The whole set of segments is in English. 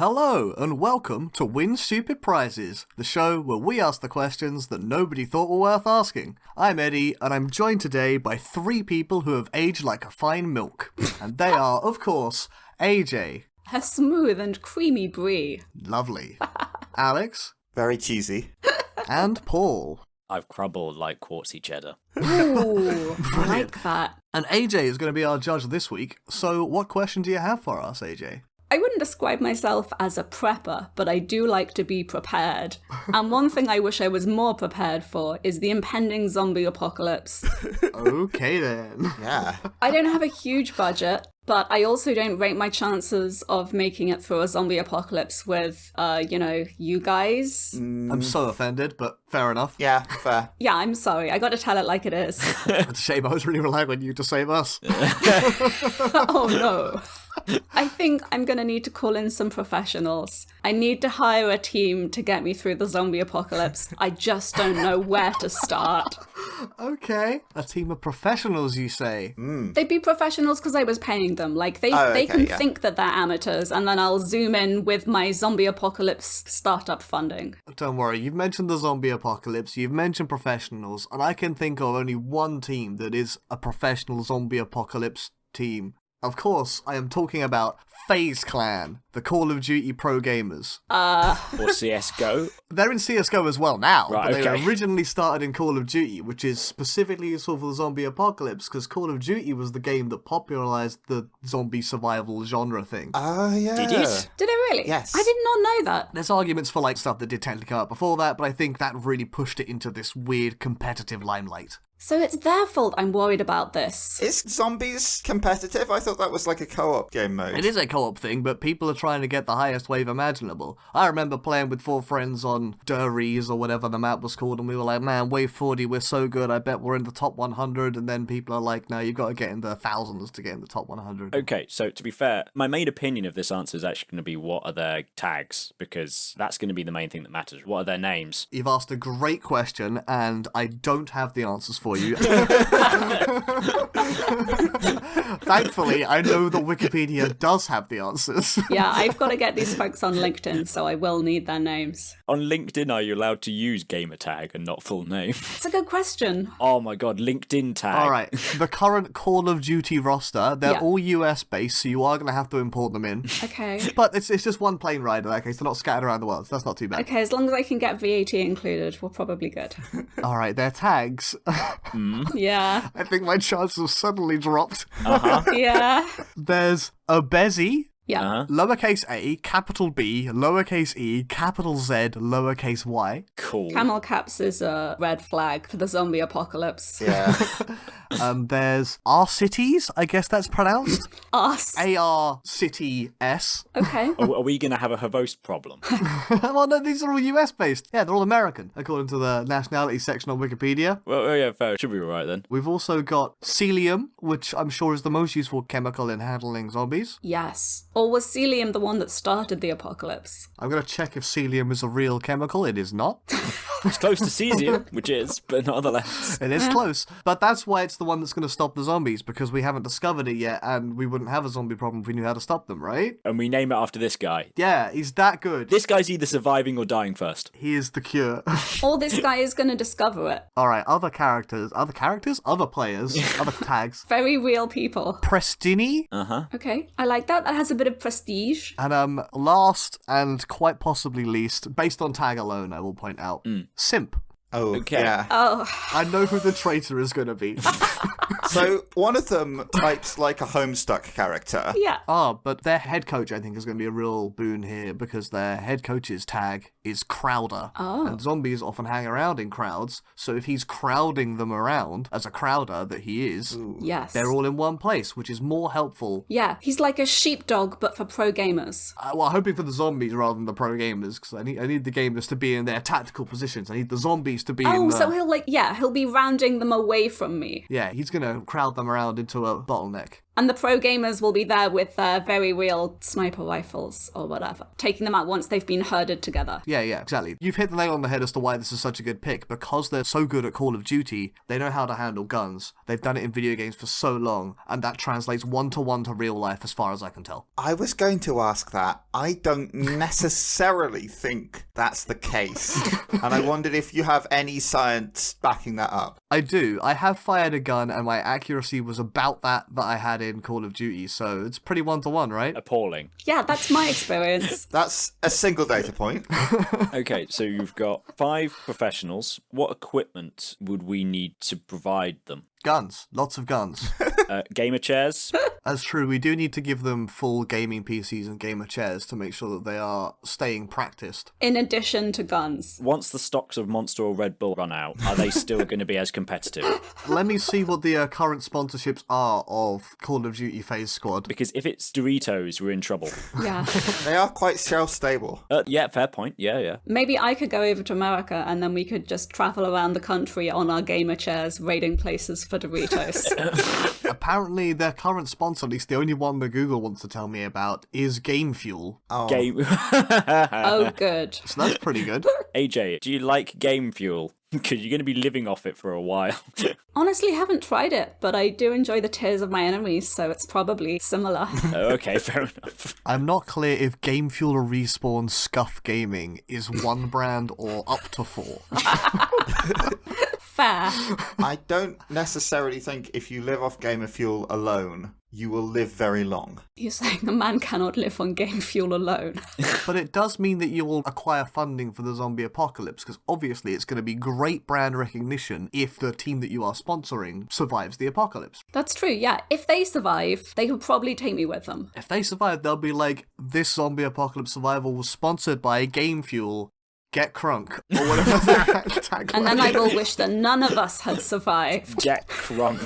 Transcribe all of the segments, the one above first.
Hello, and welcome to Win Stupid Prizes, the show where we ask the questions that nobody thought were worth asking. I'm Eddie, and I'm joined today by three people who have aged like a fine milk. And they are, of course, AJ. A smooth and creamy brie. Lovely. Alex. Very cheesy. And Paul. I've crumbled like quartzy cheddar. Ooh, I like that. And AJ is going to be our judge this week, so what question do you have for us, AJ? I wouldn't describe myself as a prepper, but I do like to be prepared. And one thing I wish I was more prepared for is the impending zombie apocalypse. Okay then. Yeah. I don't have a huge budget, but I also don't rate my chances of making it through a zombie apocalypse with, you guys. I'm so offended, but fair enough. Yeah, fair. Yeah, I'm sorry. I got to tell it like it is. It's a shame, I was really relying on you to save us. Oh no. I think I'm going to need to call in some professionals. I need to hire a team to get me through the zombie apocalypse. I just don't know where to start. Okay. A team of professionals, you say? They'd be professionals because I was paying them. Like, they can think that they're amateurs, and then I'll zoom in with my zombie apocalypse startup funding. Don't worry, you've mentioned the zombie apocalypse, you've mentioned professionals, and I can think of only one team that is a professional zombie apocalypse team. Of course, I am talking about FaZe Clan, the Call of Duty pro gamers. Or CSGO. They're in CSGO as well now, Right, but they okay. originally started in Call of Duty, which is specifically useful for the zombie apocalypse, because Call of Duty was the game that popularized the zombie survival genre thing. Oh, yeah. Did it? Did I really? Yes. I did not know that. There's arguments for like stuff that did technically come out before that, but I think that really pushed it into this weird competitive limelight. So it's their fault I'm worried about this. Is zombies competitive? I thought that was like a co-op game mode. It is a co-op thing, but people are trying to get the highest wave imaginable. I remember playing with 4 friends on Durries or whatever the map was called, and we were like, man, wave 40, we're so good, I bet we're in the top 100, and then people are like, no, you've got to get in the thousands to get in the top 100. Okay, so to be fair, my main opinion of this answer is actually going to be what are their tags, because that's going to be the main thing that matters. What are their names? You've asked a great question, and I don't have the answers for you. Thankfully, I know that Wikipedia does have the answers. Yeah, I've got to get these folks on LinkedIn, so I will need their names. On LinkedIn, are you allowed to use gamer tag and not full name? It's a good question. Oh my god, LinkedIn tag. All right, the current Call of Duty roster, they're Yeah. all US based, so you are going to have to import them in. Okay. But it's just one plane ride in that case, they're not scattered around the world, so that's not too bad. Okay, as long as I can get VAT included, we're probably good. All right, their tags. Yeah. I think my chances have suddenly dropped. Yeah. There's a Bezzy, Yeah. lowercase a, capital B, lowercase e, capital Z, lowercase y. Cool. Camel caps is a red flag for the zombie apocalypse. Yeah. There's R Cities, I guess that's pronounced. Us. AR City S. Okay. Are we going to have a host problem? Well, no, these are all US based. Yeah, they're all American, according to the nationality section on Wikipedia. Well, yeah, fair. Should be alright then. We've also got Celium, which I'm sure is the most useful chemical in handling zombies. Yes. Or was Celium the one that started the apocalypse? I'm going to check if Celium is a real chemical. It is not. It's close to cesium, which is, but nonetheless. It is close. But that's why it's the one that's going to stop the zombies, because we haven't discovered it yet, and we wouldn't have a zombie problem if we knew how to stop them, right? And we name it after this guy. Yeah, he's that good. This guy's either surviving or dying first. He is the cure. Or this guy is going to discover it. All right, other players, other tags. Very real people. Prestini, Okay, I like that. That has a bit of prestige. and last and quite possibly least, based on tag alone, I will point out, Simp. Oh, Okay. yeah. Oh, I know who the traitor is going to be. So one of them types like a Homestuck character. yeah. But their head coach, I think, is going to be a real boon here, because their head coach's tag is Crowder. Oh. And zombies often hang around in crowds, so if he's crowding them around, as a crowder that he is, Yes. they're all in one place, which is more helpful. Yeah, he's like a sheepdog, but for pro gamers. Well, hoping for the zombies rather than the pro gamers, because I need the gamers to be in their tactical positions. I need the zombies to be in Oh, the... so he'll be rounding them away from me. Yeah, he's going to crowd them around into a bottleneck. And the pro gamers will be there with their very real sniper rifles or whatever, taking them out once they've been herded together. Yeah, exactly. You've hit the nail on the head as to why this is such a good pick. Because they're so good at Call of Duty, they know how to handle guns. They've done it in video games for so long, and that translates one-to-one to real life as far as I can tell. I was going to ask that. I don't necessarily think that's the case. And I wondered if you have any science backing that up. I do. I have fired a gun, and my accuracy was about that I had in Call of Duty, so it's pretty one-to-one, right? Appalling. Yeah, that's my experience. That's a single data point. Okay, so you've got 5 professionals. What equipment would we need to provide them? Guns. Lots of guns. Gamer chairs? That's true. We do need to give them full gaming PCs and gamer chairs to make sure that they are staying practiced. In addition to guns. Once the stocks of Monster or Red Bull run out, are they still going to be as competitive? Let me see what the current sponsorships are of Call of Duty FaZe Squad. Because if it's Doritos, we're in trouble. Yeah. They are quite shelf-stable. Yeah, fair point. Yeah. Maybe I could go over to America and then we could just travel around the country on our gamer chairs, raiding places for Doritos. Apparently, their current sponsor, at least the only one that Google wants to tell me about, is Game Fuel. Oh. Game. Oh, good. So that's pretty good. AJ, do you like Game Fuel? Because you're going to be living off it for a while. Honestly, haven't tried it, but I do enjoy the tears of my enemies, so it's probably similar. Okay, fair enough. I'm not clear if Game Fuel or Respawn Scuff Gaming is one brand or up to 4. Fair. I don't necessarily think if you live off Gamer Fuel alone, you will live very long. You're saying a man cannot live on game fuel alone. But it does mean that you will acquire funding for the zombie apocalypse, because obviously it's going to be great brand recognition if the team that you are sponsoring survives the apocalypse. That's true, yeah. If they survive, they could probably take me with them. If they survive, they'll be like, this zombie apocalypse survival was sponsored by Game Fuel. Get crunk, or whatever that tagline. And then I will wish that none of us had survived. Get crunk.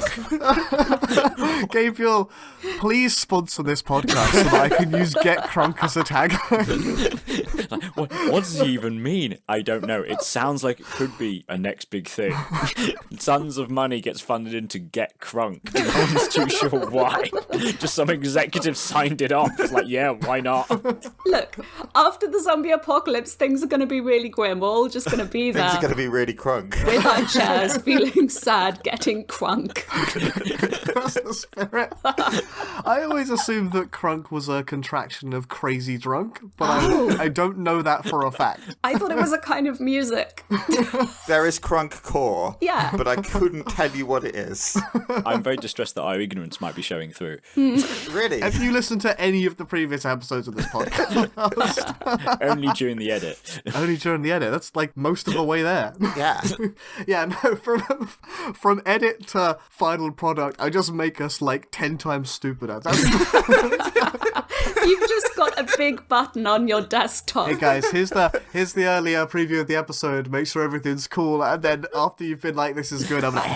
Game Fuel, please sponsor this podcast so that I can use Get Crunk as a tagline. What does he even mean? I don't know. It sounds like it could be a next big thing. Tons of money gets funded into Get Crunk. No one's too sure why. Just some executive signed it off. It's like, yeah, why not? Look, after the zombie apocalypse, things are going to be really grim. We're all just going to be there. Things are going to be really crunk. With our chairs, feeling sad, getting crunk. That's the spirit. I always assumed that crunk was a contraction of crazy drunk, but I don't know that for a fact. I thought it was a kind of music. There is crunk core, Yeah. but I couldn't tell you what it is. I'm very distressed that our ignorance might be showing through. Really? If you listen to any of the previous episodes of this podcast, Only during the edit. only during the edit, that's like most of the way there. Yeah. Yeah, no, from edit to final product, I just make us like 10 times stupider. You've just got a big button on your desktop. Hey guys, here's the earlier preview of the episode. Make sure everything's cool, and then after you've been like, "This is good," I'm like,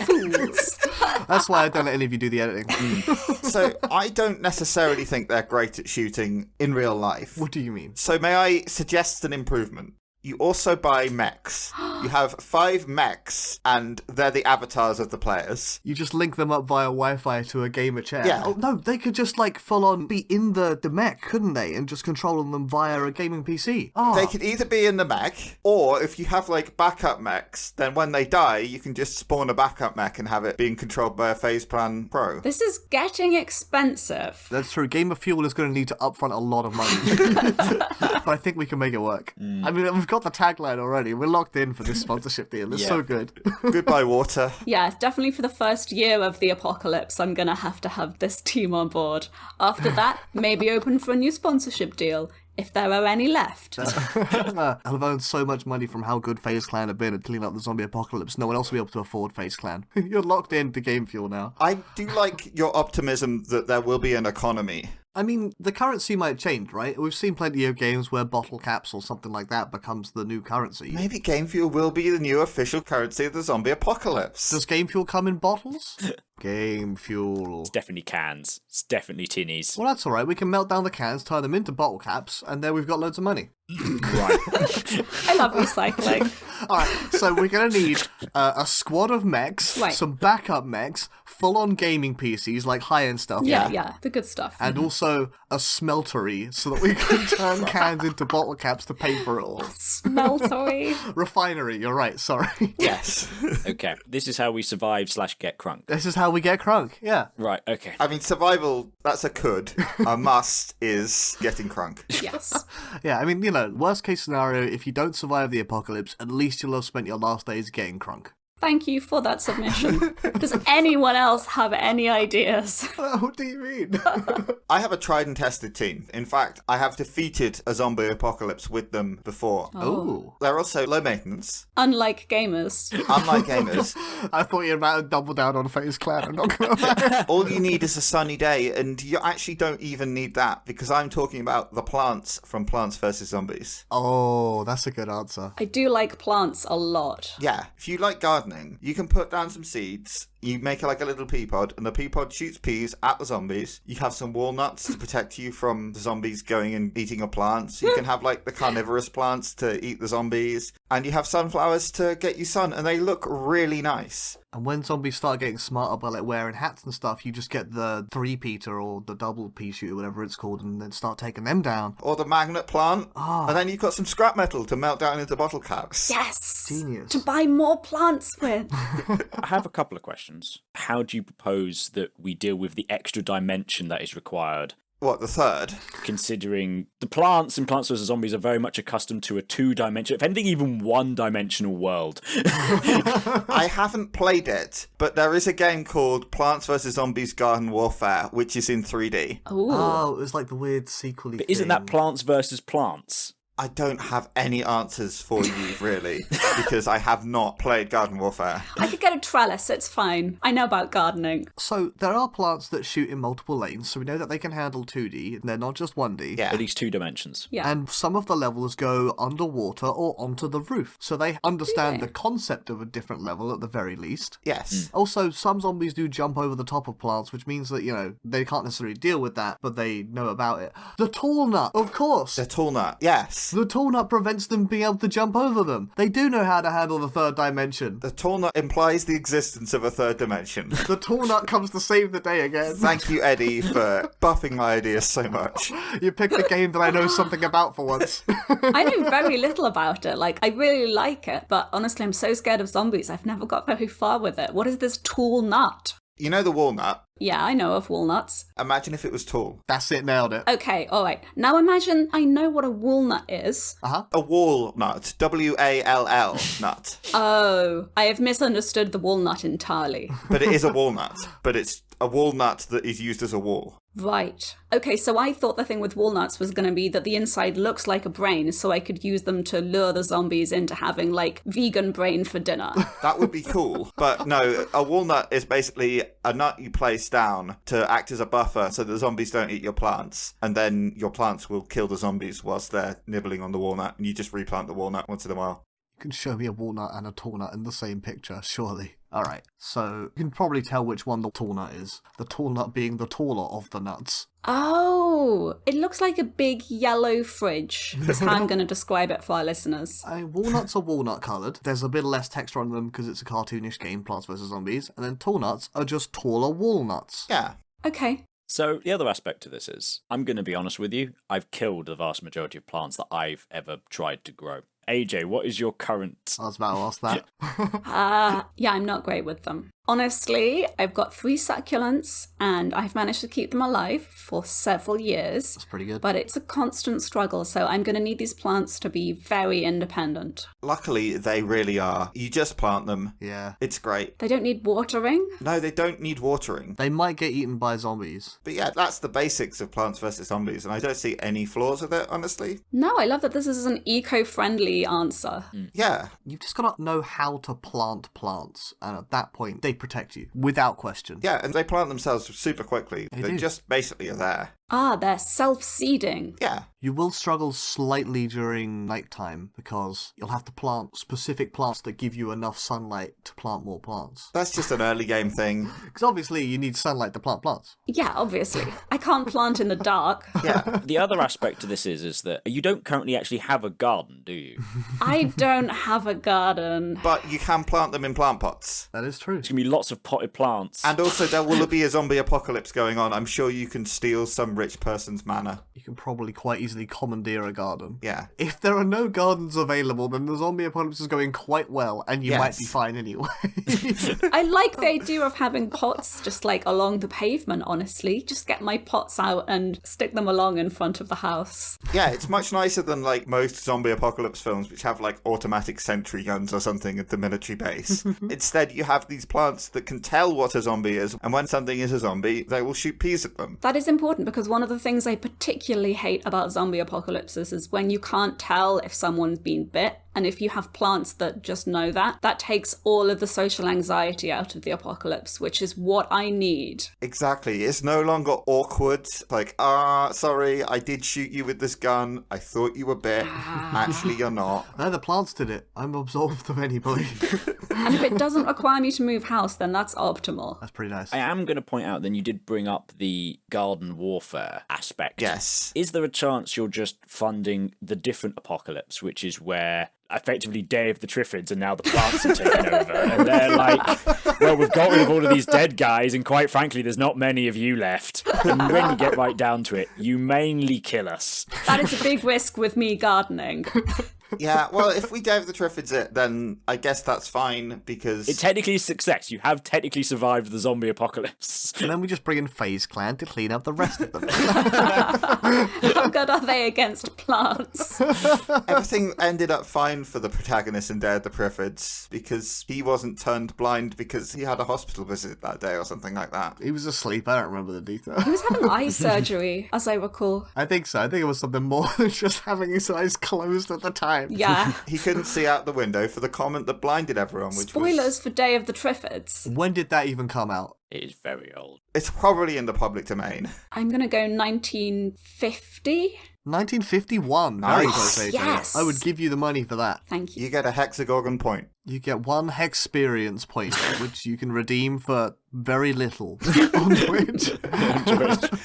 Fools. That's why I don't let any of you do the editing. So I don't necessarily think they're great at shooting in real life. What do you mean? So may I suggest an improvement? You also buy mechs. You have 5 mechs, and they're the avatars of the players. You just link them up via Wi-Fi to a gamer chair. Yeah. Oh no, they could just like full on be in the mech, couldn't they? And just control them via a gaming PC. Oh. They could either be in the mech, or if you have like backup mechs, then when they die, you can just spawn a backup mech and have it being controlled by a Phase Plan Pro. This is getting expensive. That's true. Gamer Fuel is going to need to upfront a lot of money. But I think we can make it work. I mean, we've got the tagline already. We're locked in for this sponsorship deal. It's so good. Goodbye, water. Yeah, definitely for the first year of the apocalypse, I'm going to have this team on board. After that, maybe open for a new sponsorship deal, if there are any left. I've earned so much money from how good FaZe Clan have been at cleaning up the zombie apocalypse. No one else will be able to afford FaZe Clan. You're locked into Game Fuel now. I do like your optimism that there will be an economy. I mean, the currency might change, right? We've seen plenty of games where bottle caps or something like that becomes the new currency. Maybe Game Fuel will be the new official currency of the zombie apocalypse. Does Game Fuel come in bottles? Game fuel. It's definitely cans. It's definitely tinnies. Well, that's all right. We can melt down the cans, turn them into bottle caps, and then we've got loads of money. Right. I love recycling. All right, so we're going to need a squad of mechs, Right. some backup mechs, full-on gaming PCs, like high-end stuff. Yeah, the good stuff. And also a smeltery, so that we can turn cans into bottle caps to pay for it all. Smeltery. Refinery, you're right, sorry. Yes. Okay. This is how we survive / get crunk. This is how we get crunk, yeah. Right, okay. I mean, survival, that's a could. A must is getting crunk. Yes. Yeah, I mean, you know, worst case scenario, if you don't survive the apocalypse, at least you'll have spent your last days getting crunk. Thank you for that submission. Does anyone else have any ideas? What do you mean? I have a tried and tested team. In fact, I have defeated a zombie apocalypse with them before. Oh. They're also low maintenance, Unlike gamers. unlike gamers. I thought you were about to double down on Face Clan, I'm not going to All you need is a sunny day, and you actually don't even need that, because I'm talking about the plants from Plants vs. Zombies. Oh, that's a good answer. I do like plants a lot. Yeah, if you like gardening, you can put down some seeds, you make like a little pea pod, and the pea pod shoots peas at the zombies. You have some walnuts to protect you from the zombies going and eating your plants. You can have like the carnivorous plants to eat the zombies, and you have sunflowers to get you sun, and they look really nice. And when zombies start getting smarter by like wearing hats and stuff, you just get the 3-peater or the double pea shooter, whatever it's called, and then start taking them down. Or the magnet plant, Ah. and then you've got some scrap metal to melt down into bottle caps. Yes! Genius. To buy more plants with. I have a couple of questions. How do you propose that we deal with the extra dimension that is required? What, the third? Considering the plants in Plants vs. Zombies are very much accustomed to a 2-dimensional, if anything, even 1-dimensional world. I haven't played it, but there is a game called Plants vs. Zombies Garden Warfare, which is in 3D. Ooh. Oh, it was like the weird sequel-y But isn't that thing. Plants vs. Plants? I don't have any answers for you, really, because I have not played Garden Warfare. I could get a trellis, it's fine. I know about gardening. So there are plants that shoot in multiple lanes, so we know that they can handle 2D, and they're not just 1D. Yeah. At least 2 dimensions. Yeah. And some of the levels go underwater or onto the roof, so they understand the concept of a different level at the very least. Yes. Also, some zombies do jump over the top of plants, which means that, you know, they can't necessarily deal with that, but they know about it. The tall nut, of course! The tall nut. Yes. The tall nut prevents them being able to jump over them. They do know how to handle the third dimension. The tall nut implies the existence of a third dimension. The tall nut comes to save the day again. Thank you, Eddie, for buffing my ideas so much. You picked a game that I know something about for once. I know very little about it. Like, I really like it, but honestly, I'm so scared of zombies. I've never got very far with it. What is this tall nut? You know the walnut? Yeah, I know of walnuts. Imagine if it was tall. That's it, nailed it. Okay, alright. Now imagine I know what a walnut is. A walnut. W-A-L-L nut. Oh, I have misunderstood the walnut entirely. But it is a walnut. But it's a walnut that is used as a wall. Right. Okay, so I thought the thing with walnuts was going to be that the inside looks like a brain, so I could use them to lure the zombies into having, like, vegan brain for dinner. That would be cool. But no, a walnut is basically a nut you place down to act as a buffer so the zombies don't eat your plants. And then your plants will kill the zombies whilst they're nibbling on the walnut. And you just replant the walnut once in a while. You can show me a walnut and a tall nut in the same picture, surely. Alright, so you can probably tell which one the tall nut is. The tall nut being the taller of the nuts. Oh, it looks like a big yellow fridge, is how I'm going to describe it for our listeners. Walnuts are walnut coloured. There's a bit less texture on them because it's a cartoonish game, Plants vs. Zombies. And then tall nuts are just taller walnuts. Yeah. Okay. So the other aspect to this is, I'm going to be honest with you, I've killed the vast majority of plants that I've ever tried to grow. AJ, what is your current... I was about to ask that. Yeah, I'm not great with them. Honestly, I've got 3 succulents, and I've managed to keep them alive for several years. That's pretty good. But it's a constant struggle, so I'm going to need these plants to be very independent. Luckily, they really are. You just plant them. Yeah. It's great. They don't need watering. No, they don't need watering. They might get eaten by zombies. But yeah, that's the basics of Plants vs. Zombies, and I don't see any flaws with it, honestly. No, I love that this is an eco-friendly answer. Yeah. You've just got to know how to plant plants, and at that point, they protect you, without question. Yeah, and they plant themselves super quickly. They do. just basically are there. They're self-seeding. Yeah. You will struggle slightly during nighttime because you'll have to plant specific plants that give you enough sunlight to plant more plants. That's just an early game thing. Because obviously you need sunlight to plant plants. Yeah, obviously. I can't plant in the dark. Yeah. The other aspect to this is that you don't currently actually have a garden, do you? I don't have a garden. But you can plant them in plant pots. That is true. There's going to be lots of potted plants. And also, there will be a zombie apocalypse going on. I'm sure you can steal some rich person's manor. You can probably quite easily commandeer a garden. Yeah. If there are no gardens available, then the zombie apocalypse is going quite well, and you Yes. might be fine anyway. I like the idea of having pots just like along the pavement, honestly. Just get my pots out and stick them along in front of the house. Yeah, it's much nicer than like most zombie apocalypse films, which have like automatic sentry guns or something at the military base. Instead, you have these plants that can tell what a zombie is, and when something is a zombie, they will shoot peas at them. That is important because one of the things I particularly hate about zombie apocalypses is when you can't tell if someone's been bit. And if you have plants that just know that, that takes all of the social anxiety out of the apocalypse, which is what I need. Exactly. It's no longer awkward. Like, sorry, I did shoot you with this gun. I thought you were bit. Actually, you're not. No, the plants did it. I'm absolved of any blame. And if it doesn't require me to move house, then that's optimal. That's pretty nice. I am going to point out, then you did bring up the garden warfare aspect. Yes. Is there a chance you're just funding the different apocalypse, which is where effectively Day of the Triffids and now the plants are taking over, and they're like, well, we've got rid of all of these dead guys, and quite frankly, there's not many of you left. And when you get right down to it, you mainly kill us. That is a big risk with me gardening. Yeah, well, if we Day of the Triffids it, then I guess that's fine, because... It technically is success. You have technically survived the zombie apocalypse. And then we just bring in FaZe Clan to clean up the rest of them. How good are they against plants? Everything ended up fine for the protagonist in Day of the Triffids, because he wasn't turned blind because he had a hospital visit that day or something like that. He was asleep. I don't remember the detail. He was having eye surgery, as I recall. I think so. I think it was something more than just having his eyes closed at the time. Yeah. He couldn't see out the window for the comment that blinded everyone, which Spoilers was... for Day of the Triffids. When did that even come out? It is very old. It's probably in the public domain. I'm going to go 1950. 1951. Nice. Very close, AJ. Yes. I would give you the money for that. Thank you. You get a Hexagorgon point. You get 1 Hexperience point, which you can redeem for very little on Twitch.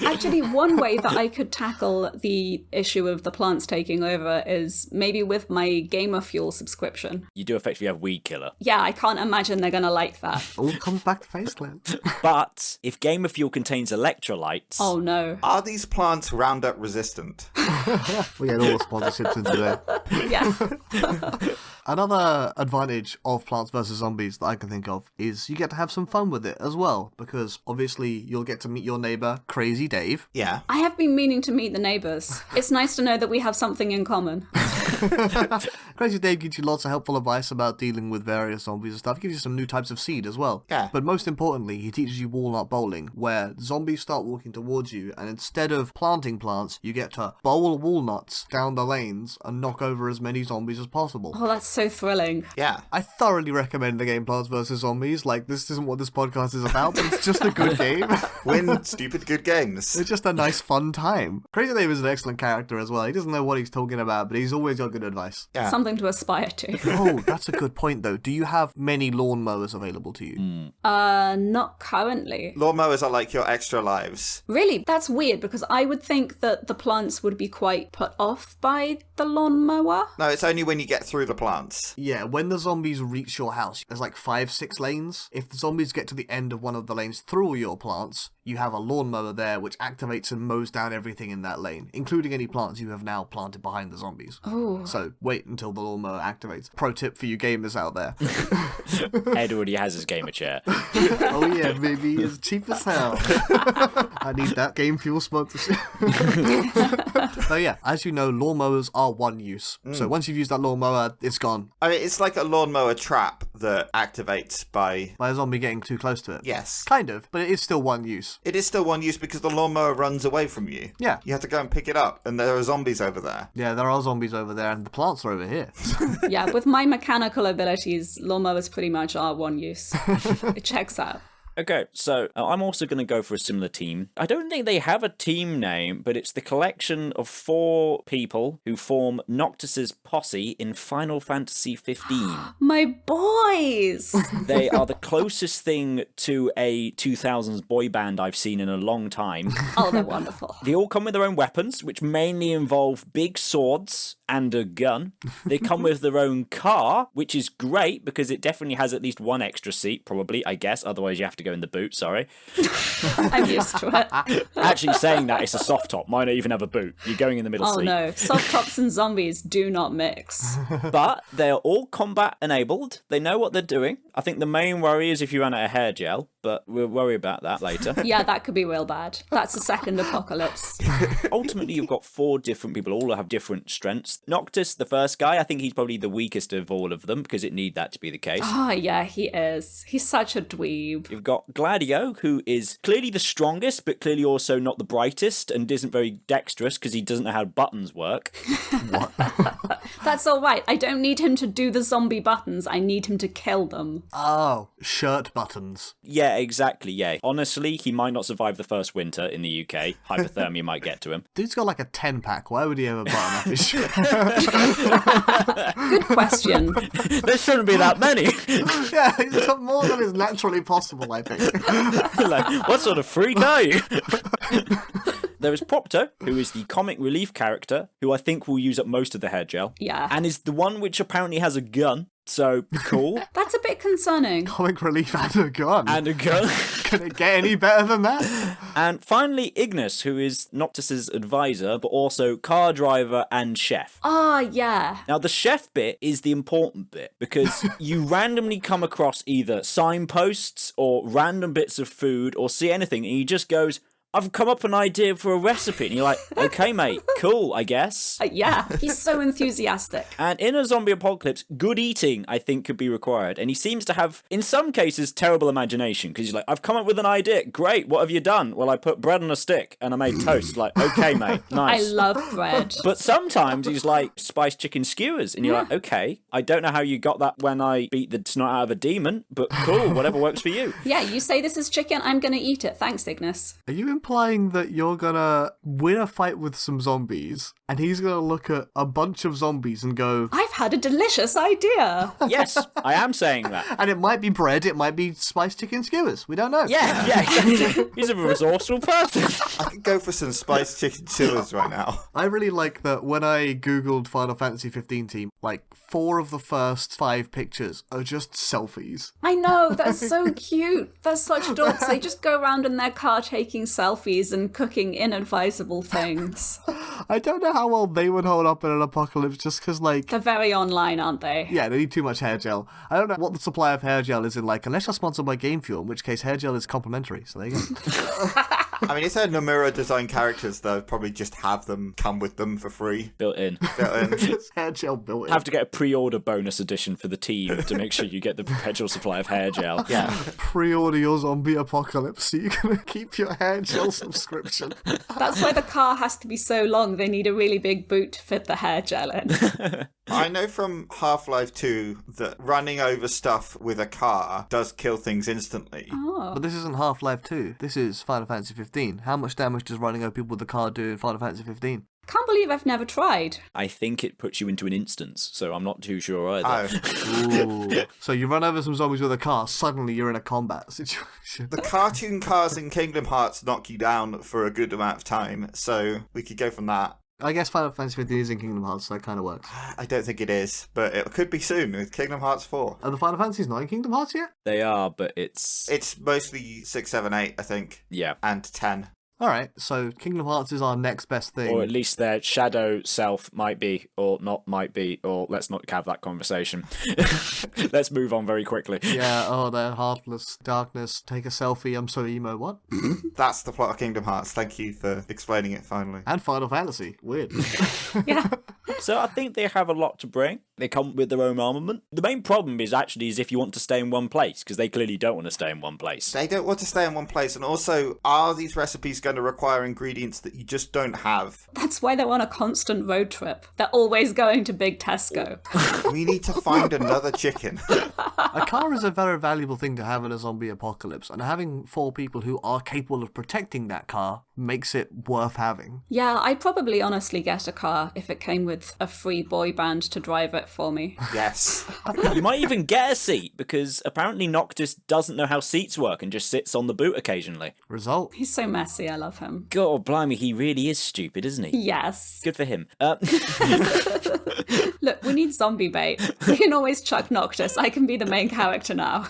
Actually, one way that I could tackle the issue of the plants taking over is maybe with my Gamer Fuel subscription. You do effectively have Weed Killer. Yeah, I can't imagine they're going to like that. All comes back to FaZe Clan. But if Gamer Fuel contains electrolytes... Oh no. Are these plants Roundup resistant? We get all the sponsorships into there. Yeah. Another advantage of Plants vs. Zombies that I can think of is you get to have some fun with it as well, because obviously you'll get to meet your neighbour, Crazy Dave. Yeah. I have been meaning to meet the neighbours. It's nice to know that we have something in common. Crazy Dave gives you lots of helpful advice about dealing with various zombies and stuff. He gives you some new types of seed as well. Yeah. But most importantly, he teaches you walnut bowling, where zombies start walking towards you, and instead of planting plants, you get to bowl walnuts down the lanes and knock over as many zombies as possible. Oh, that's so thrilling. Yeah. I thoroughly recommend the game Plants vs. Zombies. Like, this isn't what this podcast is about, but it's just a good game. Win stupid good games. It's just a nice, fun time. Crazy Dave is an excellent character as well. He doesn't know what he's talking about, but he's always got good advice. Yeah. Something to aspire to. Oh, that's a good point, though. Do you have many lawnmowers available to you? Not currently. Lawnmowers are like your extra lives. Really, that's weird because I would think that the plants would be quite put off by the lawnmower. No, it's only when you get through the plants. Yeah, when the zombies reach your house, there's like 5-6 lanes. If the zombies get to the end of one of the lanes through your plants, you have a lawnmower there which activates and mows down everything in that lane, including any plants you have now planted behind the zombies. Oh. So wait until the lawnmower activates. Pro tip for you gamers out there. Ed already has his gamer chair. Oh yeah, baby, it's cheap as hell. I need that Game Fuel sponsorship. So yeah, as you know, lawnmowers are one use. So once you've used that lawnmower, it's gone. I mean, it's like a lawnmower trap that activates by... By a zombie getting too close to it. Yes. Kind of, but it is still one use. It is still one use because the lawnmower runs away from you. Yeah. You have to go and pick it up, and there are zombies over there. Yeah, there are zombies over there, and the plants are over here. Yeah, with my mechanical abilities, lawnmowers pretty much are one use. It checks out. Okay, so I'm also going to go for a similar team. I don't think they have a team name, but it's the collection of 4 people who form Noctis's posse in Final Fantasy 15. My boys! They are the closest thing to a 2000s boy band I've seen in a long time. Oh, they're wonderful. They all come with their own weapons, which mainly involve big swords and a gun. They come with their own car, which is great because it definitely has at least one extra seat, probably, I guess. Otherwise, you have to go in the boot, sorry. I'm used to it. Actually, saying that, it's a soft top. Mine don't even have a boot. You're going in the middle Oh seat. no, soft tops and zombies do not mix. But they're all combat enabled. They know what they're doing. I think the main worry is if you run out of hair gel, but we'll worry about that later. Yeah, that could be real bad. That's a second apocalypse. Ultimately, you've got 4 different people, all have different strengths. Noctis, the first guy, I think he's probably the weakest of all of them because it need that to be the case. Oh, yeah, he is. He's such a dweeb. You've got Gladio, who is clearly the strongest, but clearly also not the brightest and isn't very dexterous because he doesn't know how buttons work. That's all right. I don't need him to do the zombie buttons. I need him to kill them. Oh, shirt buttons. Yeah, exactly, yeah. Honestly, he might not survive the first winter in the UK. Hypothermia might get to him. Dude's got like a 10-pack. Why would he ever button up his shirt? Good question. There shouldn't be that many. Yeah, he's got more than is naturally possible, I think. Like, what sort of freak are you? There is Propto, who is the comic relief character, who I think will use up most of the hair gel. Yeah. And is the one which apparently has a gun. So, cool. That's a bit concerning. Comic relief and a gun. And a gun. Can it get any better than that? And finally, Ignis, who is Noctis's advisor, but also car driver and chef. Ah, yeah. Now, the chef bit is the important bit because you randomly come across either signposts or random bits of food or see anything, and he just goes, I've come up with an idea for a recipe. And you're like, okay, mate, cool, I guess. Yeah, he's so enthusiastic. And in a zombie apocalypse, good eating, I think, could be required. And he seems to have, in some cases, terrible imagination. Because he's like, I've come up with an idea. Great, what have you done? Well, I put bread on a stick and I made toast. Like, okay, mate, nice. I love bread. But sometimes he's like, spiced chicken skewers. And you're like, okay, I don't know how you got that when I beat the snot out of a demon. But cool, whatever works for you. Yeah, you say this is chicken, I'm going to eat it. Thanks, Ignis. Are you implying that you're gonna win a fight with some zombies and he's gonna look at a bunch of zombies and go, I've had a delicious idea. Yes, I am saying that. and it might be bread, it might be spiced chicken skewers, we don't know. Yeah, exactly. He's a resourceful person. I could go for some spiced chicken chillers right now. I really like that when I googled Final Fantasy 15 team, like 4 of the first 5 pictures are just selfies. I know, that's so cute. They're such dorks. They just go around in their car taking selfies and cooking inadvisable things. I don't know how well they would hold up in an apocalypse just because, like, They're very online, aren't they? yeah, they need too much hair gel. I don't know what the supply of hair gel is in, like, unless you're sponsored by Game Fuel, in which case hair gel is complimentary, so there you go. I mean, if they're Nomura design characters, they'll probably just have them come with them for free. Built in. Hair gel built in. Have to get a pre-order bonus edition for the team to make sure you get the perpetual supply of hair gel. Yeah. Pre-order your zombie apocalypse so you can keep your hair gel subscription. That's why the car has to be so long. They need a really big boot to fit the hair gel in. I know from Half-Life 2 that running over stuff with a car does kill things instantly. Oh. But this isn't Half-Life 2. This is Final Fantasy 15. How much damage does running over people with a car do in Final Fantasy 15? Can't believe I've never tried. I think it puts you into an instance, so I'm not too sure either. Oh. Ooh. So you run over some zombies with a car, suddenly you're in a combat situation. The cartoon cars in Kingdom Hearts knock you down for a good amount of time, so we could go from that. I guess Final Fantasy 15 is in Kingdom Hearts, so that kind of works. I don't think it is, but it could be soon with Kingdom Hearts 4. Are the Final Fantasies not in Kingdom Hearts yet? They are, but it's... It's mostly 6, 7, 8, I think, Yeah. and 10. Alright, so Kingdom Hearts is our next best thing. Or at least their shadow self might be, or not might be, or let's not have that conversation. Let's move on very quickly. Yeah, oh, they're heartless, darkness, take a selfie, I'm so emo, what? That's the plot of Kingdom Hearts. Thank you for explaining it finally. And Final Fantasy, weird. Yeah. So I think they have a lot to bring. They come with their own armament. The main problem is if you want to stay in one place, because they clearly don't want to stay in one place. They don't want to stay in one place, and also, are these recipes going to require ingredients that you just don't have? That's why they're on a constant road trip. They're always going to Big Tesco. We need to find another chicken. A car is a very valuable thing to have in a zombie apocalypse, and having 4 people who are capable of protecting that car makes it worth having. Yeah, I'd probably honestly get a car if it came with a free boy band to drive it for me. Yes. You might even get a seat, because apparently Noctis doesn't know how seats work and just sits on the boot occasionally. Result? He's so messy, I love him. God blimey, he really is stupid, isn't he? Yes. Good for him. Look, we need zombie bait. We can always chuck Noctis. I can be the main character now.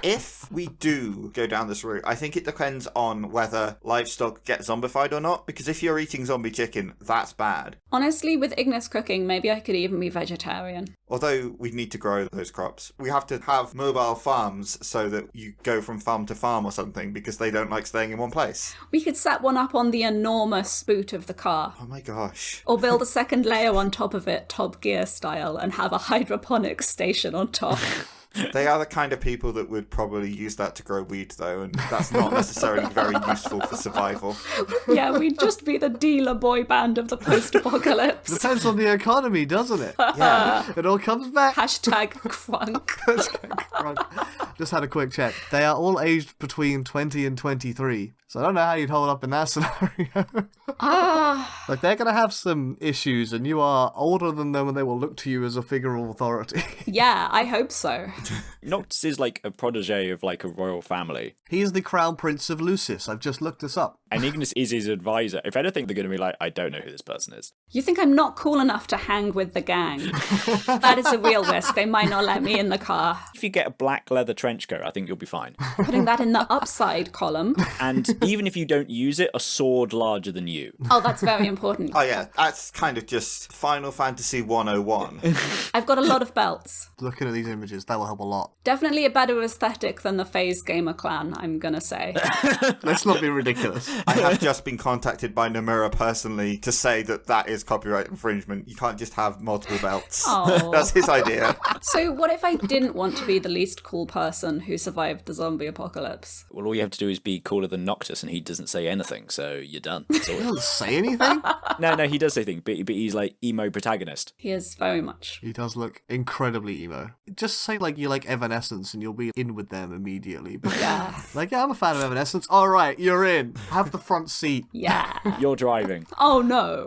If we do go down this route, I think it depends on whether livestock get zombified or not, because if you're eating zombie chicken, that's bad. Honestly, with Ignis cooking, maybe I could even be vegetarian. Although we need to grow those crops. We have to have mobile farms so that you go from farm to farm or something, because they don't like staying in one place. We could set one up on the enormous boot of the car. Oh my gosh. Or build a second layer on top of it, Top Gear style, and have a hydroponics station on top. They are the kind of people that would probably use that to grow weed, though, and that's not necessarily very useful for survival. Yeah, we'd just be the dealer boy band of the post-apocalypse. Depends on the economy, doesn't it? Yeah. It all comes back. Hashtag crunk. Just had a quick check. They are all aged between 20 and 23. So I don't know how you'd hold up in that scenario. Like, they're going to have some issues, and you are older than them, and they will look to you as a figure of authority. Yeah, I hope so. Noctis is like a protege of like a royal family. He is the Crown Prince of Lucis. I've just looked this up. And Ignis is his advisor. If anything, they're going to be like, I don't know who this person is. You think I'm not cool enough to hang with the gang? That is a real risk. They might not let me in the car. If you get a black leather trench coat, I think you'll be fine. Putting that in the upside column. And even if you don't use it, a sword larger than you. Oh, that's very important. Oh yeah, that's kind of just Final Fantasy 101. I've got a lot of belts. Looking at these images, that will help a lot. Definitely a better aesthetic than the FaZe Gamer clan, I'm gonna say. Let's not be ridiculous. I have just been contacted by Nomura personally to say that that is copyright infringement. You can't just have multiple belts. Oh. That's his idea. So what if I didn't want to be the least cool person who survived the zombie apocalypse? Well, all you have to do is be cooler than Noctis, and he doesn't say anything, so you're done. That's He all. doesn't say anything. No, he does say things, but he's like emo protagonist. He is very much. He does look incredibly emo. Just say like you like Evanescence and you'll be in with them immediately. But Yeah. like, yeah, I'm a fan of Evanescence. All right, you're in. Have the front seat. Yeah. You're driving. Oh no.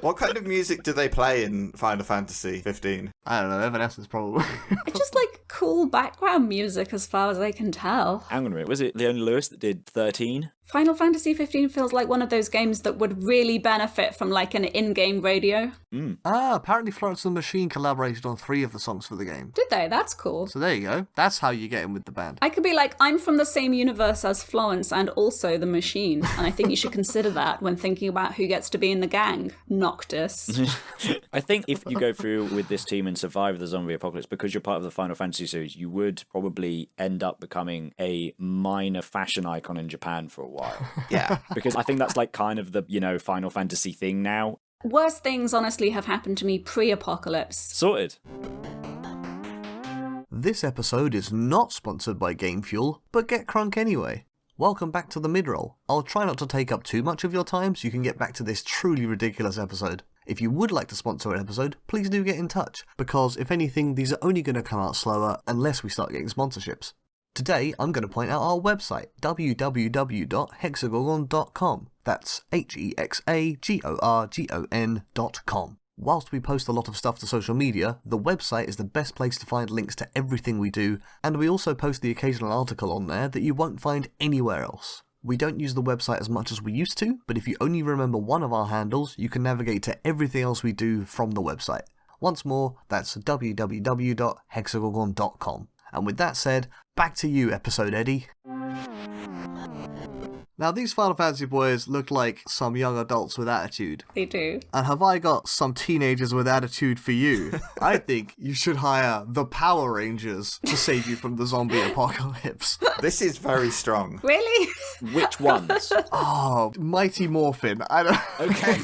What kind of music do they play in Final Fantasy 15? I don't know, Evanescence probably. It's just like cool background music as far as I can tell. Hang on a minute, was it Leon Lewis that did 13? Final Fantasy 15 feels like one of those games that would really benefit from like an in-game radio. Apparently Florence and the Machine collaborated on 3 of the songs for the game. Did they? That's cool. So there you go. That's how you get in with the band. I could be like, I'm from the same universe as Florence and also the Machine, and I think you should consider that when thinking about who gets to be in the gang. Noctis. I think if you go through with this team and survive the zombie apocalypse, because you're part of the Final Fantasy series, you would probably end up becoming a minor fashion icon in Japan for a while. Yeah. Because I think that's like kind of the, Final Fantasy thing now. Worse things honestly have happened to me pre-apocalypse. Sorted. This episode is not sponsored by Game Fuel, but get crunk anyway. Welcome back to the mid-roll. I'll try not to take up too much of your time so you can get back to this truly ridiculous episode. If you would like to sponsor an episode, please do get in touch, because if anything, these are only going to come out slower unless we start getting sponsorships. Today, I'm going to point out our website, www.hexagorgon.com. That's hexagorgon.com. Whilst we post a lot of stuff to social media, the website is the best place to find links to everything we do, and we also post the occasional article on there that you won't find anywhere else. We don't use the website as much as we used to, but if you only remember one of our handles, you can navigate to everything else we do from the website. Once more, that's www.hexagorgon.com. And with that said, back to you, episode Eddie. Now, these Final Fantasy boys look like some young adults with attitude. They do. And have I got some teenagers with attitude for you? I think you should hire the Power Rangers to save you from the zombie apocalypse. This is very strong. Really? Which ones? Oh, Mighty Morphin. I don't... Okay.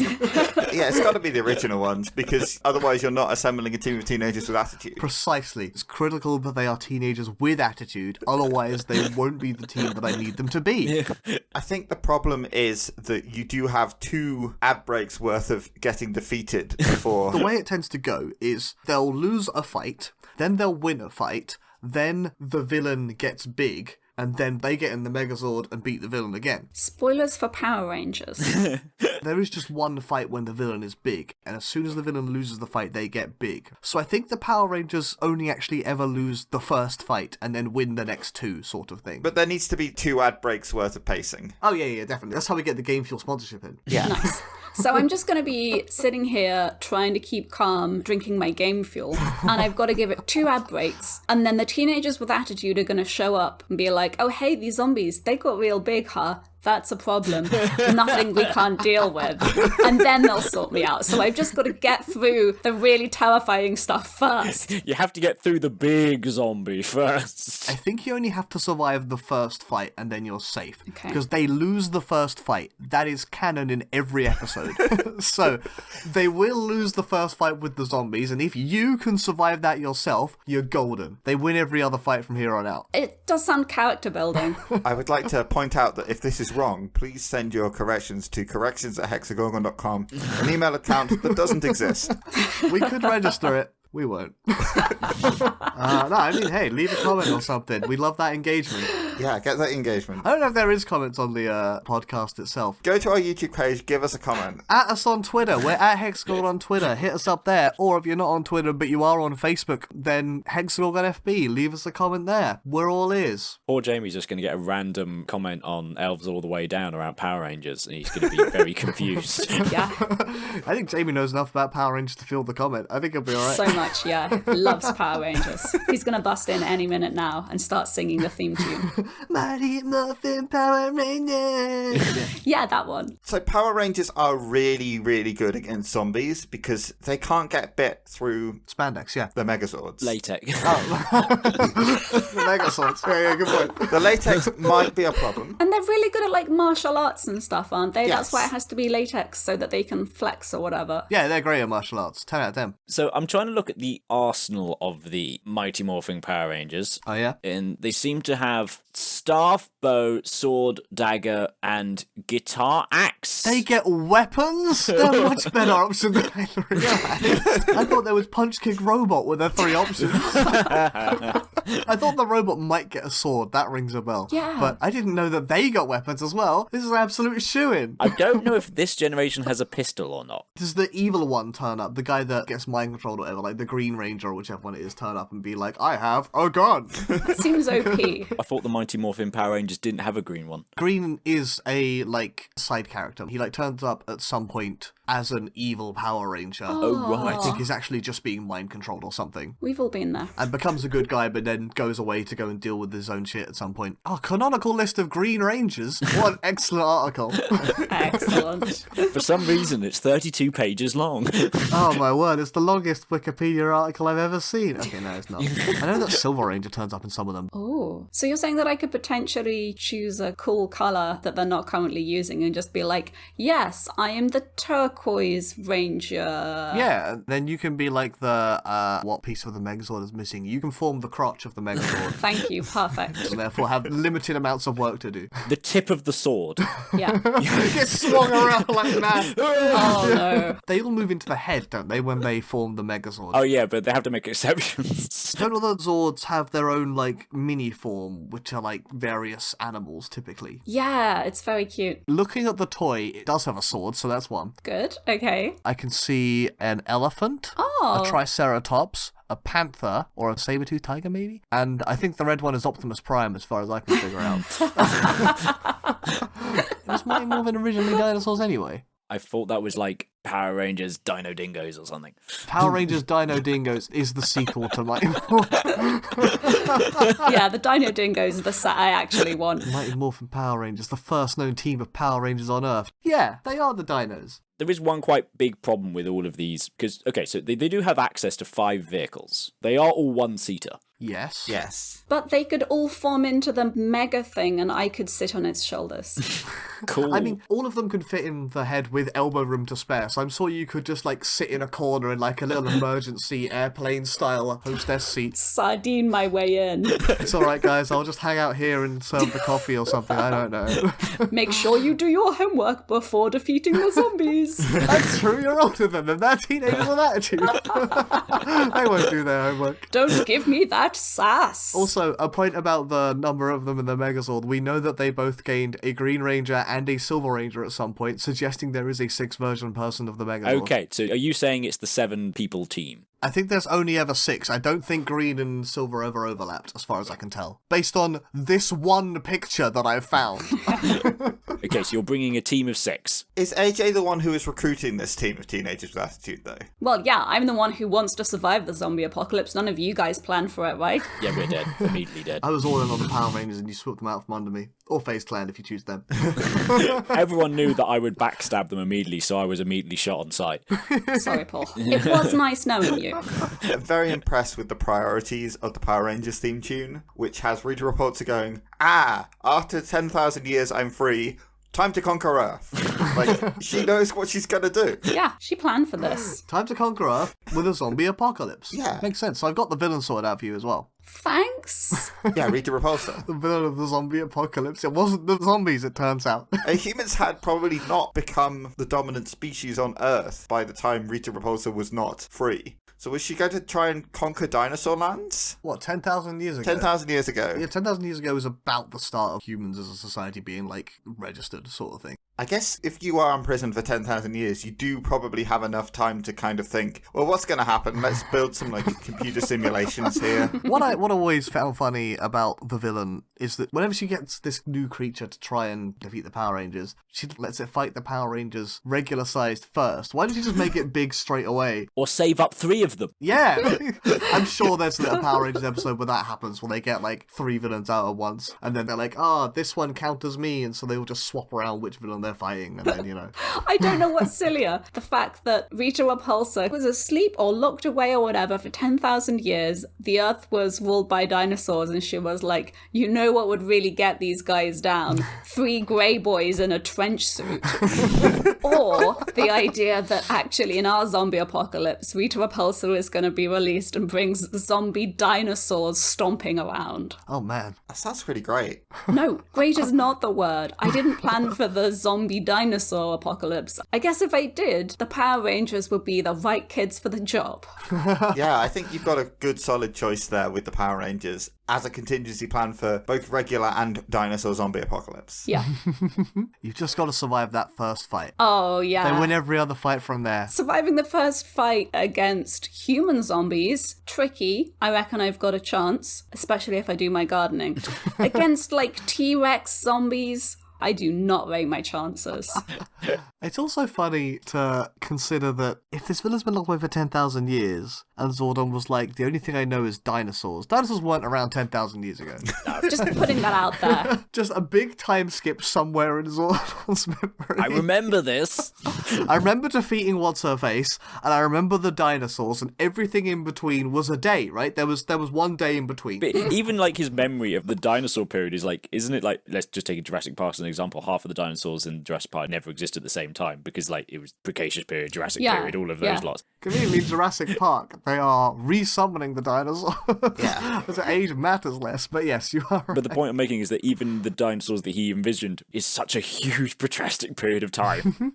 Yeah, it's got to be the original ones, because otherwise you're not assembling a team of teenagers with attitude. Precisely. It's critical that they are teenagers with attitude, otherwise they won't be the team that I need them to be. I think the problem is that you do have 2 ad breaks worth of getting defeated before. The way it tends to go is they'll lose a fight, then they'll win a fight, then the villain gets big, and then they get in the Megazord and beat the villain again. Spoilers for Power Rangers. There is just one fight when the villain is big, and as soon as the villain loses the fight, they get big. So I think the Power Rangers only actually ever lose the first fight and then win the next 2, sort of thing. But there needs to be 2 ad breaks worth of pacing. Oh, yeah, definitely. That's how we get the Game Fuel sponsorship in. Yeah. Nice. So I'm just going to be sitting here trying to keep calm, drinking my game fuel, and I've got to give it 2 ad breaks, and then the teenagers with attitude are going to show up and be like, oh, hey, these zombies, they got real big, huh? That's a problem. Nothing we can't deal with. And then they'll sort me out. So I've just got to get through the really terrifying stuff first. You have to get through the big zombie first. I think you only have to survive the first fight and then you're safe. Okay. Because they lose the first fight. That is canon in every episode. So they will lose the first fight with the zombies, and if you can survive that yourself, you're golden. They win every other fight from here on out. It does sound character building. I would like to point out that if this is wrong, please send your corrections to corrections@hexagorgon.com, an email account that doesn't exist. We could register it. We won't. No, I mean, hey, leave a comment or something. We love that engagement. Yeah, get that engagement. I don't know if there is comments on the podcast itself. Go to our YouTube page, give us a comment. At us on Twitter. We're at Hexagorgon on Twitter. Hit us up there. Or if you're not on Twitter but you are on Facebook, then Hexagorgon FB. Leave us a comment there. We're all ears. Or Jamie's just going to get a random comment on Elves All the Way Down around Power Rangers, and he's going to be very confused. Yeah. I think Jamie knows enough about Power Rangers to field the comment. I think he'll be alright. So much, yeah. Loves Power Rangers. He's going to bust in any minute now and start singing the theme tune. Mighty Morphin Power Rangers. Yeah, that one. So Power Rangers are really, really good against zombies because they can't get bit through Spandex, yeah. the Megazords. Latex. The Megazords. Yeah, good point. The latex might be a problem. And they're really good at like martial arts and stuff, aren't they? Yes. That's why it has to be latex so that they can flex or whatever. Yeah, they're great at martial arts. 10 out of 10. So I'm trying to look at the arsenal of the Mighty Morphing Power Rangers. Oh, yeah? And they seem to have staff, bow, sword, dagger, and guitar axe. They get weapons? They're a much better option than I realised. I thought there was Punch Kick Robot with their 3 options. I thought the robot might get a sword. That rings a bell. Yeah. But I didn't know that they got weapons as well. This is an absolute shoo-in. I don't know if this generation has a pistol or not. Does the evil one turn up? The guy that gets mind controlled or whatever, like the Green Ranger or whichever one it is, turn up and be like, I have a gun. That seems OP. I thought the Mighty Morphin Power Rangers didn't have a green one. Green is a, like, side character. He, like, turns up at some point as an evil Power Ranger. Oh, right. I think he's actually just being mind controlled or something. We've all been there. And becomes a good guy, but then goes away to go and deal with his own shit at some point. Oh, canonical list of Green Rangers. What an excellent article. Excellent. For some reason, it's 32 pages long. Oh my word, it's the longest Wikipedia article I've ever seen. Okay, no, it's not. I know that Silver Ranger turns up in some of them. Oh, so you're saying that I could potentially choose a cool color that they're not currently using and just be like, yes, I am the turquoise ranger. Yeah, then you can be like the, what piece of the Megazord is missing? You can form the crotch of the Megazord. Thank you, perfect. And therefore have limited amounts of work to do. The tip of the sword. Yeah. Get swung around like that. Oh no. They all move into the head, don't they, when they form the Megazord? Oh yeah, but they have to make exceptions. Don't all the Zords have their own, like, mini form, which are, like, various animals, typically? Yeah, it's very cute. Looking at the toy, it does have a sword, so that's one. Good, okay. I can see an elephant, Oh. a triceratops, a panther, or a saber-toothed tiger, maybe? And I think the red one is Optimus Prime, as far as I can figure out. It was Mighty Morphin originally dinosaurs anyway. I thought that was like Power Rangers Dino Dingoes or something. Power Rangers Dino Dingoes is the sequel to Mighty Yeah, the Dino Dingoes are the set I actually want. Mighty Morphin Power Rangers, the first known team of Power Rangers on Earth. Yeah, they are the dinos. There is one quite big problem with all of these, because, okay, so they do have access to 5 vehicles. They are all one-seater. Yes. Yes. But they could all form into the mega thing and I could sit on its shoulders. Cool. I mean, all of them could fit in the head with elbow room to spare, so I'm sure you could just, like, sit in a corner in, like, a little emergency airplane-style hostess seat. Sardine my way in. It's alright, guys, I'll just hang out here and serve the coffee or something, I don't know. Make sure you do your homework before defeating the zombies. That's true, you're older than them, they're teenagers with attitude. They won't do their homework. Don't give me that sass. Also, a point about the number of them in the Megazord. We know that they both gained a Green Ranger and a Silver Ranger at some point, suggesting there is a 6th version person of the Megazord. Okay, so are you saying it's the 7-people team? I think there's only ever 6. I don't think Green and Silver ever overlapped, as far as I can tell. Based on this one picture that I've found. Okay, so you're bringing a team of 6. Is AJ the one who is recruiting this team of teenagers with attitude, though? Well, yeah, I'm the one who wants to survive the zombie apocalypse. None of you guys planned for it, right? Yeah, we're dead. Immediately dead. I was all in on the Power Rangers and you swooped them out from under me. Or Face Clan if you choose them. Everyone knew that I would backstab them immediately, so I was immediately shot on sight. Sorry, Paul. It was nice knowing you. I'm very impressed with the priorities of the Power Rangers theme tune, which has Rita Repulsa going, after 10,000 years I'm free, time to conquer Earth. Like, she knows what she's gonna do. Yeah, she planned for this. Time to conquer Earth with a zombie apocalypse. Yeah. Makes sense. So I've got the villain sorted out for you as well. Thanks. Yeah, Rita Repulsa. The villain of the zombie apocalypse. It wasn't the zombies, it turns out. Humans had probably not become the dominant species on Earth by the time Rita Repulsa was not free. So was she going to try and conquer dinosaur lands? What, 10,000 years ago? 10,000 years ago. Yeah, 10,000 years ago was about the start of humans as a society being, like, registered sort of thing. I guess if you are imprisoned for 10,000 years, you do probably have enough time to kind of think, well, what's going to happen? Let's build some, like, computer simulations here. What I always found funny about the villain is that whenever she gets this new creature to try and defeat the Power Rangers, she lets it fight the Power Rangers regular-sized first. Why did she just make it big straight away? Or save up 3 of them. Yeah! I'm sure there's a Power Rangers episode where that happens, where they get, like, 3 villains out at once, and then they're like, this one counters me, and so they will just swap around which villain they're fighting, and then, you know. I don't know what's sillier. The fact that Rita Repulsa was asleep or locked away or whatever for 10,000 years, the Earth was ruled by dinosaurs, and she was like, you know what would really get these guys down? 3 grey boys in a trench suit. Or the idea that actually in our zombie apocalypse, Rita Repulsa is going to be released and brings zombie dinosaurs stomping around. Oh, man. That sounds pretty great. No, great is not the word. I didn't plan for the zombie dinosaur apocalypse. I guess if I did, the Power Rangers would be the right kids for the job. Yeah, I think you've got a good solid choice there with the Power Rangers as a contingency plan for both regular and dinosaur zombie apocalypse. Yeah. You've just got to survive that first fight. Oh, yeah. Then win every other fight from there. Surviving the first fight against human zombies, tricky. I reckon I've got a chance, especially if I do my gardening. Against, like, T-Rex zombies, I do not rate my chances. It's also funny to consider that if this villain's been locked away for 10,000 years, and Zordon was like, the only thing I know is dinosaurs. Dinosaurs weren't around 10,000 years ago. Just putting that out there. Just a big time skip somewhere in Zordon's memory. I remember this. I remember defeating What's-Her-Face, and I remember the dinosaurs, and everything in between was a day, right? There was one day in between. But even, like, his memory of the dinosaur period is, like, isn't it, like, let's just take a Jurassic Park as an example. Half of the dinosaurs in Jurassic Park never existed at the same time because, like, it was Cretaceous period, Jurassic period, all of those lots. Conveniently, Jurassic Park, they are resummoning the dinosaur. Yeah. As age matters less, but yes, you are right. But the point I'm making is that even the dinosaurs that he envisioned is such a huge protracted period of time.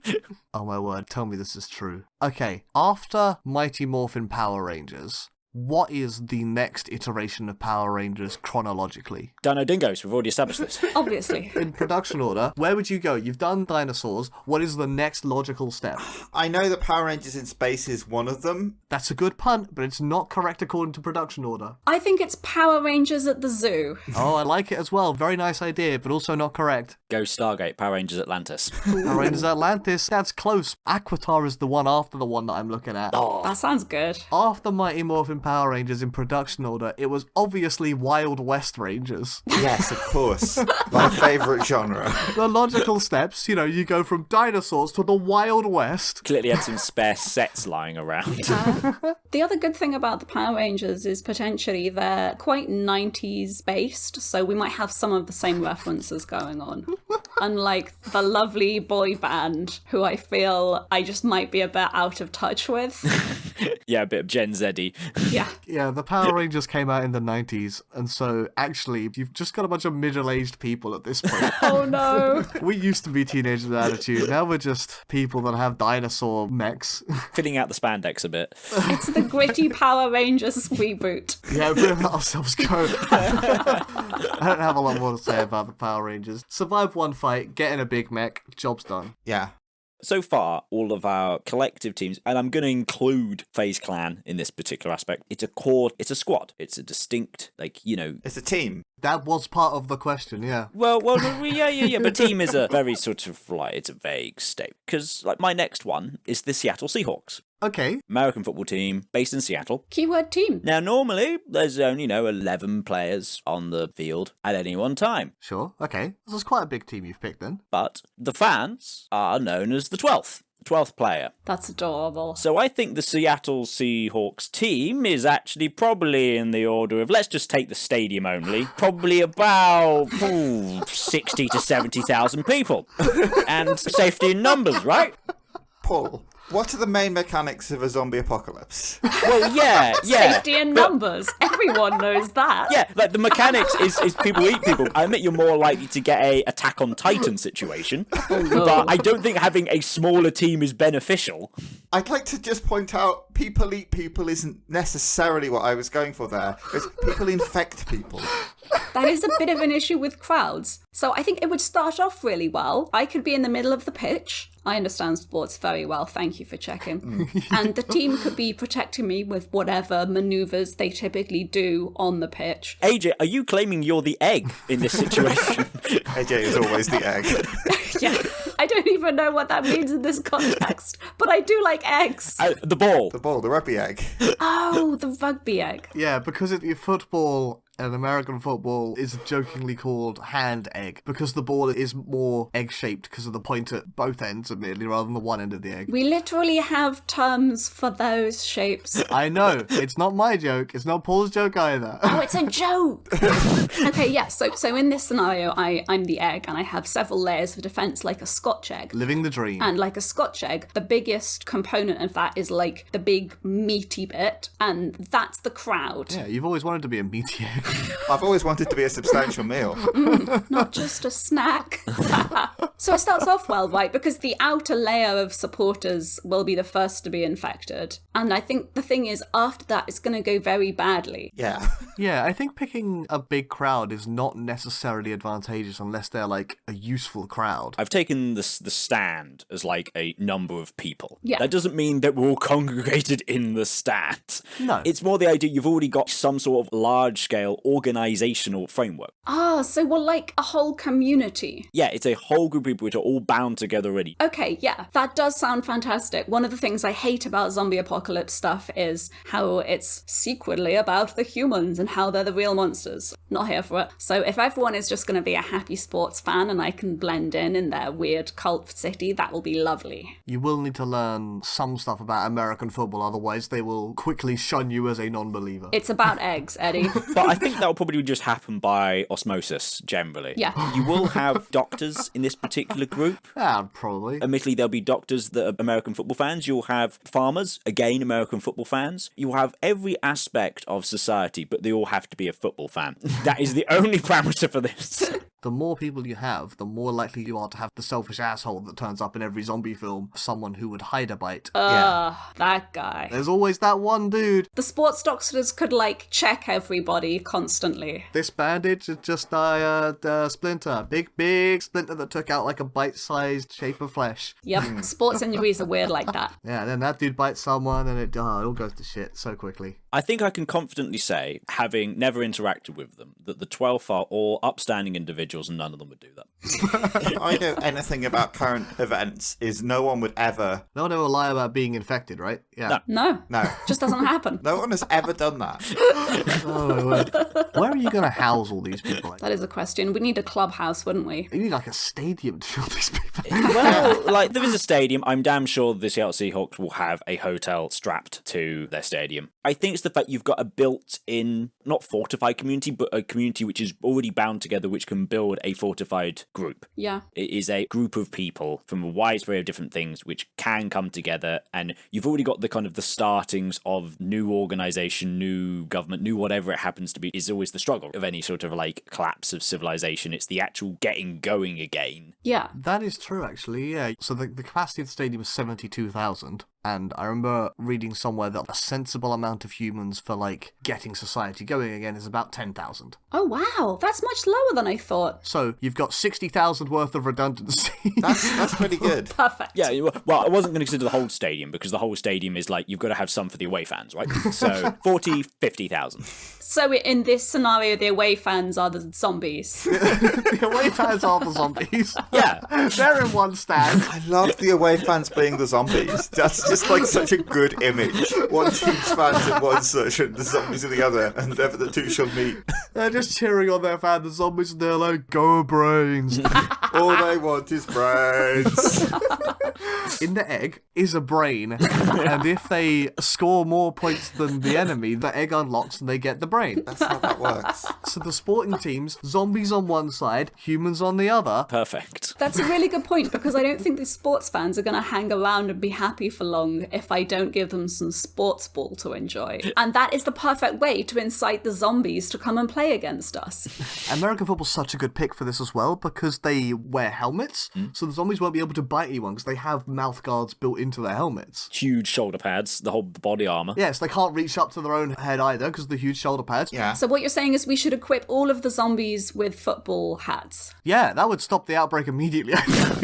Oh my word, tell me this is true. Okay, after Mighty Morphin Power Rangers, what is the next iteration of Power Rangers chronologically? Dino Dingoes, we've already established this. Obviously. In production order, where would you go? You've done dinosaurs. What is the next logical step? I know that Power Rangers in Space is one of them. That's a good punt, but it's not correct according to production order. I think it's Power Rangers at the zoo. Oh, I like it as well. Very nice idea, but also not correct. Go Stargate, Power Rangers Atlantis. Power Rangers Atlantis, that's close. Aquitar is the one after the one that I'm looking at. That sounds good. After Mighty Morphin Power Rangers in production order, it was obviously Wild West Rangers. Yes, of course. My favourite genre. The logical steps, you go from dinosaurs to the Wild West. Clearly had some spare sets lying around. The other good thing about the Power Rangers is potentially they're quite 90s based, so we might have some of the same references going on. Unlike the lovely boy band, who I feel I just might be a bit out of touch with. Yeah, a bit of Gen Z-y. Yeah. Yeah, the Power Rangers came out in the 90s, and so actually, you've just got a bunch of middle-aged people at this point. Oh no. We used to be teenagers with attitude, now we're just people that have dinosaur mechs. Filling out the spandex a bit. It's the gritty Power Rangers reboot. Yeah, we'll let ourselves go. I don't have a lot more to say about the Power Rangers. Survive one fight, get in a big mech, job's done. Yeah. So far, all of our collective teams, and I'm going to include FaZe Clan in this particular aspect, it's a squad. It's a distinct, It's a team. That was part of the question, yeah. Well, yeah, but team is a very sort of, it's a vague state. Because, my next one is the Seattle Seahawks. Okay. American football team based in Seattle. Keyword team. Now, normally, there's only, 11 players on the field at any one time. Sure, okay. This is quite a big team you've picked then. But the fans are known as the 12th player. That's adorable. So I think the Seattle Seahawks team is actually probably in the order of, let's just take the stadium only, probably about 60 to 70,000 people. And safety in numbers, right? Paul, what are the main mechanics of a zombie apocalypse? Well, yeah. Safety in numbers. Everyone knows that. Yeah, the mechanics is people eat people. I admit you're more likely to get a Attack on Titan situation, but I don't think having a smaller team is beneficial. I'd like to just point out, people eat people isn't necessarily what I was going for there. It's people infect people. That is a bit of an issue with crowds. So I think it would start off really well. I could be in the middle of the pitch. I understand sports very well, thank you for checking. And the team could be protecting me with whatever manoeuvres they typically do on the pitch. AJ, are you claiming you're the egg in this situation? AJ is always the egg. Yeah, I don't even know what that means in this context, but I do like eggs. The ball. The rugby egg. Oh, the rugby egg. Yeah, because football and American football is jokingly called hand egg, because the ball is more egg-shaped because of the point at both ends, admittedly, rather than the one end of the egg. We literally have terms for those shapes. I know. It's not my joke. It's not Paul's joke either. Oh, it's a joke! Okay, yeah, so in this scenario, I'm the egg, and I have several layers of defense like a Scotch egg. Living the dream. And like a Scotch egg, the biggest component of that is like the big meaty bit, and that's the crowd. Yeah, you've always wanted to be a meaty egg. I've always wanted to be a substantial meal. Not just a snack. So it starts off well, right? Because the outer layer of supporters will be the first to be infected. And I think the thing is, after that, it's going to go very badly. Yeah. Yeah, I think picking a big crowd is not necessarily advantageous unless they're like a useful crowd. I've taken the stand as like a number of people. Yeah. That doesn't mean that we're all congregated in the stand. No. It's more the idea you've already got some sort of large-scale organizational framework. Ah, so we're like a whole community. Yeah, it's a whole group of people which are all bound together already. Okay, yeah, that does sound fantastic. One of the things I hate about zombie apocalypse stuff is how it's secretly about the humans and how they're the real monsters. Not here for it. So if everyone is just going to be a happy sports fan and I can blend in their weird cult city, that will be lovely. You will need to learn some stuff about American football, otherwise they will quickly shun you as a non-believer. It's about eggs, Eddie. But I think that will probably just happen by osmosis, generally. Yeah. You will have doctors in this particular group. Yeah, probably. Admittedly, there'll be doctors that are American football fans. You'll have farmers, again, American football fans. You'll have every aspect of society, but they all have to be a football fan. That is the only parameter for this. the more people you have, the more likely you are to have the selfish asshole that turns up in every zombie film, someone who would hide a bite. That guy. There's always that one dude. The sports doctors could, like, check everybody constantly. This bandage is just a splinter. Big splinter that took out like a bite-sized shape of flesh. Yep, sports injuries are weird like that. Yeah, and then that dude bites someone and it all goes to shit so quickly. I think I can confidently say, having never interacted with them, that the 12 are all upstanding individuals and none of them would do that. If I know anything about current events, is no one would ever... No one ever lie about being infected, right? Yeah. No. No. Just doesn't happen. No one has ever done that. Oh, my word. Where are you going to house all these people? That is a question. We'd need a clubhouse, wouldn't we? You need like a stadium to fill these people. Well, like, there is a stadium. I'm damn sure the Seattle Seahawks will have a hotel strapped to their stadium. I think it's the fact you've got a built-in, not fortified community, but a community which is already bound together, which can build a fortified group. Yeah. It is a group of people from a wide array of different things which can come together, and you've already got the kind of the startings of new organization, new government, new whatever it happens to be. Is always the struggle of any sort of like collapse of civilization. It's the actual getting going again. Yeah. That is true, actually, yeah. So the capacity of the stadium is 72,000. And I remember reading somewhere that a sensible amount of humans for, like, getting society going again is about 10,000. Oh, wow. That's much lower than I thought. So you've got 60,000 worth of redundancy. That's pretty good. Perfect. Yeah, well, I wasn't going to consider the whole stadium because the whole stadium is like, you've got to have some for the away fans, right? So 40, 50,000. So in this scenario, the away fans are the zombies. The away fans are the zombies. Yeah. They're in one stand. I love the away fans being the zombies. That's just like such a good image. One team's fans in one section, the zombies in the other, and never the two shall meet. They're just cheering on their fan, the zombies, and they're like, go brains. All they want is brains. In the egg is a brain, and if they score more points than the enemy, the egg unlocks and they get the brain. That's how that works. So the sporting teams, zombies on one side, humans on the other. Perfect. That's a really good point, because I don't think the sports fans are going to hang around and be happy for long if I don't give them some sports ball to enjoy. And that is the perfect way to incite the zombies to come and play against us. American football's such a good pick for this as well, because they wear helmets, so the zombies won't be able to bite anyone because they have mouth guards built into their helmets. Huge shoulder pads, the whole body armor. Yes, they can't reach up to their own head either because of the huge shoulder pads. Yeah. So what you're saying is we should equip all of the zombies with football hats. Yeah, that would stop the outbreak immediately.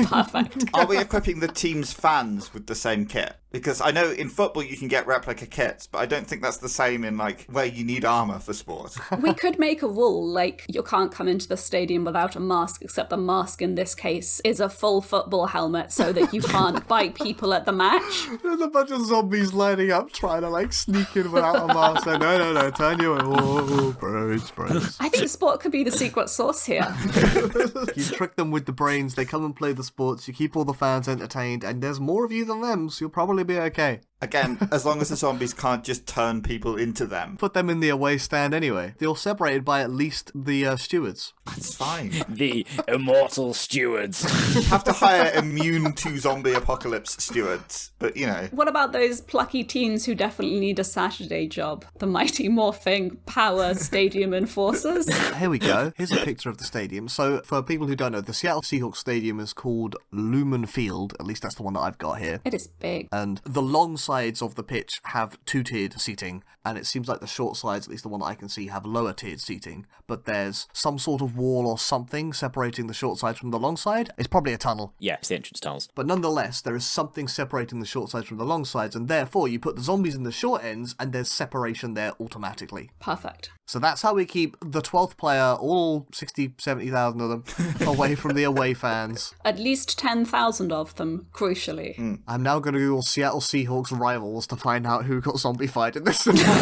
Perfect. Are we equipping the team's fans with the same kit? Because I know in football you can get replica kits, but I don't think that's the same in, like, where you need armour for sport. We could make a rule, like, you can't come into the stadium without a mask, except the mask in this case is a full football helmet so that you can't bite people at the match. There's a bunch of zombies lining up trying to, like, sneak in without a mask. Like, no, turn you in. Oh, brains. I think sport could be the secret sauce here. You trick them with the brains, they come and play the sports, you keep all the fans entertained, and there's more of you than them, so you'll probably be okay. Again, as long as the zombies can't just turn people into them. Put them in the away stand anyway. They're all separated by at least the stewards. That's fine. The immortal stewards. You have to hire immune to zombie apocalypse stewards, but you know. What about those plucky teens who definitely need a Saturday job? The Mighty Morphing Power Stadium Enforcers? Here we go. Here's a picture of the stadium. So, for people who don't know, the Seattle Seahawks Stadium is called Lumen Field. At least that's the one that I've got here. It is big. And the long sides of the pitch have two-tiered seating, and it seems like the short sides, at least the one that I can see, have lower-tiered seating. But there's some sort of wall or something separating the short sides from the long side. It's probably a tunnel. Yeah, it's the entrance tunnels. But nonetheless, there is something separating the short sides from the long sides, and therefore you put the zombies in the short ends, and there's separation there automatically. Perfect. So that's how we keep the 12th player, all 60, 70,000 of them, away from the away fans. At least 10,000 of them, crucially. I'm now going to Google Seattle Seahawks rivals to find out who got zombified in this scenario.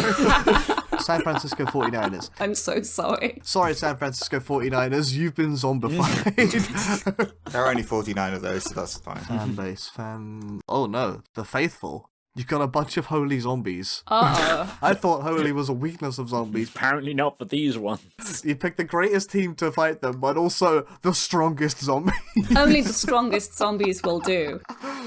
San Francisco 49ers. I'm so sorry. Sorry, San Francisco 49ers, you've been zombified. There are only 49 of those, so that's fine. Fan base, Oh no, the faithful. You've got a bunch of holy zombies. Uh-oh. I thought holy was a weakness of zombies. Apparently not for these ones. You picked the greatest team to fight them, but also the strongest zombie. Only the strongest zombies will do.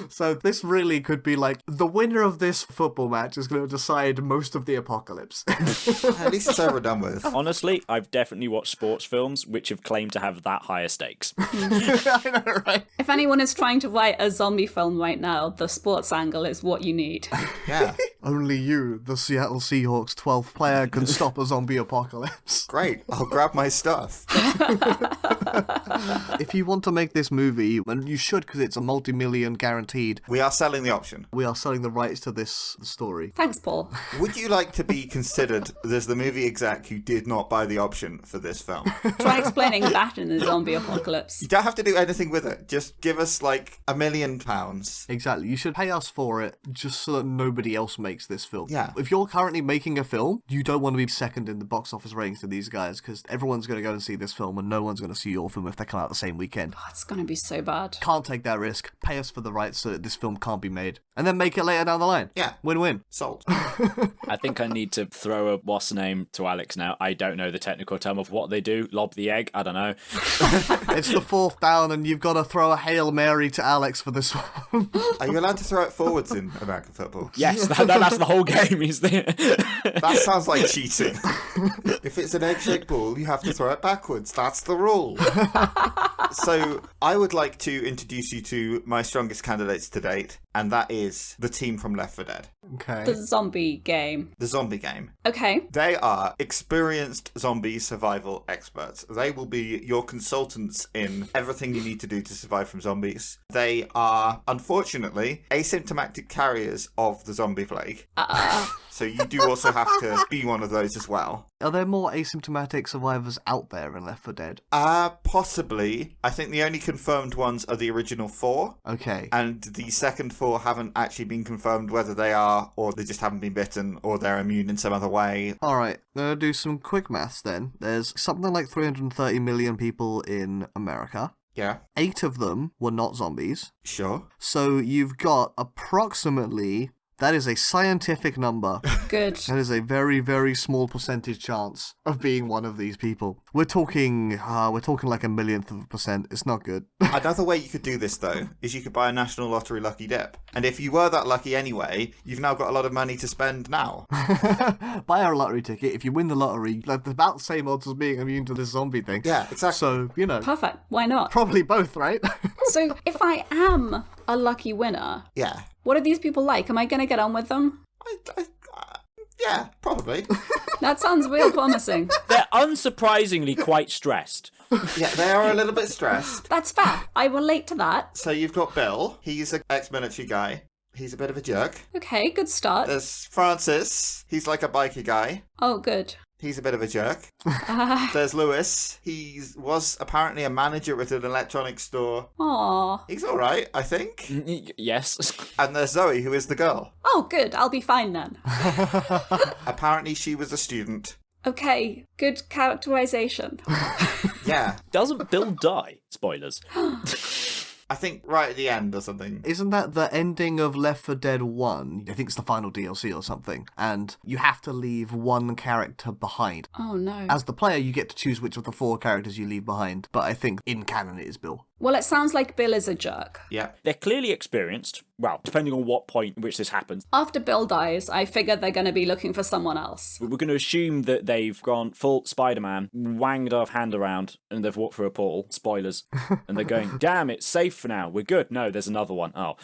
So this really could be like, the winner of this football match is going to decide most of the apocalypse. At least it's over done with. Honestly, I've definitely watched sports films which have claimed to have that higher stakes. I know, right? If anyone is trying to write a zombie film right now, the sports angle is what you need. Yeah. Only you, the Seattle Seahawks 12th player, can stop a zombie apocalypse. Great. I'll grab my stuff. If you want to make this movie, and you should because it's a multi-million guaranteed, We are selling the option. we are selling the rights to this story. Thanks, Paul. Would you like to be considered as the movie exec who did not buy the option for this film? Try explaining that in the zombie apocalypse. You don't have to do anything with it. Just give us like £1 million. Exactly. You should pay us for it just so that nobody else makes this film. Yeah. If you're currently making a film, you don't want to be second in the box office ratings to these guys because everyone's going to go and see this film and no one's going to see your film if they come out the same weekend. Oh, it's going to be so bad. Can't take that risk. Pay us for the rights so that this film can't be made. And then make it later down the line. Yeah. Win-win. Sold. I think I need to throw a what's the name to Alex now. I don't know the technical term of what they do. Lob the egg? I don't know. It's the 4th down and you've got to throw a Hail Mary to Alex for this one. Are you allowed to throw it forwards in American football? Yes, that's the whole game. Is there? That sounds like cheating. If it's an egg-shaped ball, you have to throw it backwards. That's the rule. So I would like to introduce you to my strongest candidates to date, and that is the team from Left 4 Dead, Okay. The zombie game. the zombie game. Okay. They are experienced zombie survival experts. They will be your consultants in everything you need to do to survive from zombies. They are, unfortunately, asymptomatic carriers of the zombie plague. So you do also have to be one of those as well. Are there more asymptomatic survivors out there in Left 4 Dead? Possibly. I think the only confirmed ones are the original 4. Okay. And the second 4 haven't actually been confirmed whether they are, or they just haven't been bitten, or they're immune in some other way. Alright, gonna do some quick maths then. There's something like 330 million people in America. Yeah, 8 of them were not zombies. sure. So you've got approximately... That is a scientific number. Good. That is a very, very small percentage chance of being one of these people. We're talking like 1/1000 of a percent. It's not good. Another way you could do this, though, is you could buy a National Lottery Lucky Dip. And if you were that lucky anyway, you've now got a lot of money to spend now. Buy a lottery ticket. If you win the lottery, like about the same odds as being immune to this zombie thing. Yeah, exactly. So, you know, Perfect. Why not? probably both, right? So if I am a lucky winner, Yeah. what are these people like? Am I going to get on with them? Yeah, probably. That sounds real promising. They're unsurprisingly quite stressed. Yeah, they are a little bit stressed. That's fair. I relate to that. So you've got Bill. He's an ex-military guy. He's a bit of a jerk. Okay, good start. There's Francis. He's like a biker guy. Oh, good. He's a bit of a jerk. There's Lewis. He was apparently a manager at an electronics store. Aw. He's all right, I think. Yes. And there's Zoe, who is the girl. Oh, good. I'll be fine then. Apparently she was a student. Okay, good characterization. Yeah. Doesn't Bill die? Spoilers. I think right at the end or something. Isn't that the ending of Left 4 Dead 1? I think it's the final DLC or something. And you have to leave one character behind. Oh, no. As the player, you get to choose which of the 4 characters you leave behind. But I think in canon it is Bill. Well, it sounds like Bill is a jerk. Yeah. They're clearly experienced. Well, depending on what point in which this happens. After Bill dies, I figure they're going to be looking for someone else. We're going to assume that they've gone full Spider-Man, wanged our hand around, and they've walked through a portal. Spoilers. And they're going, damn, it's safe for now. We're good. No, there's another one. Oh.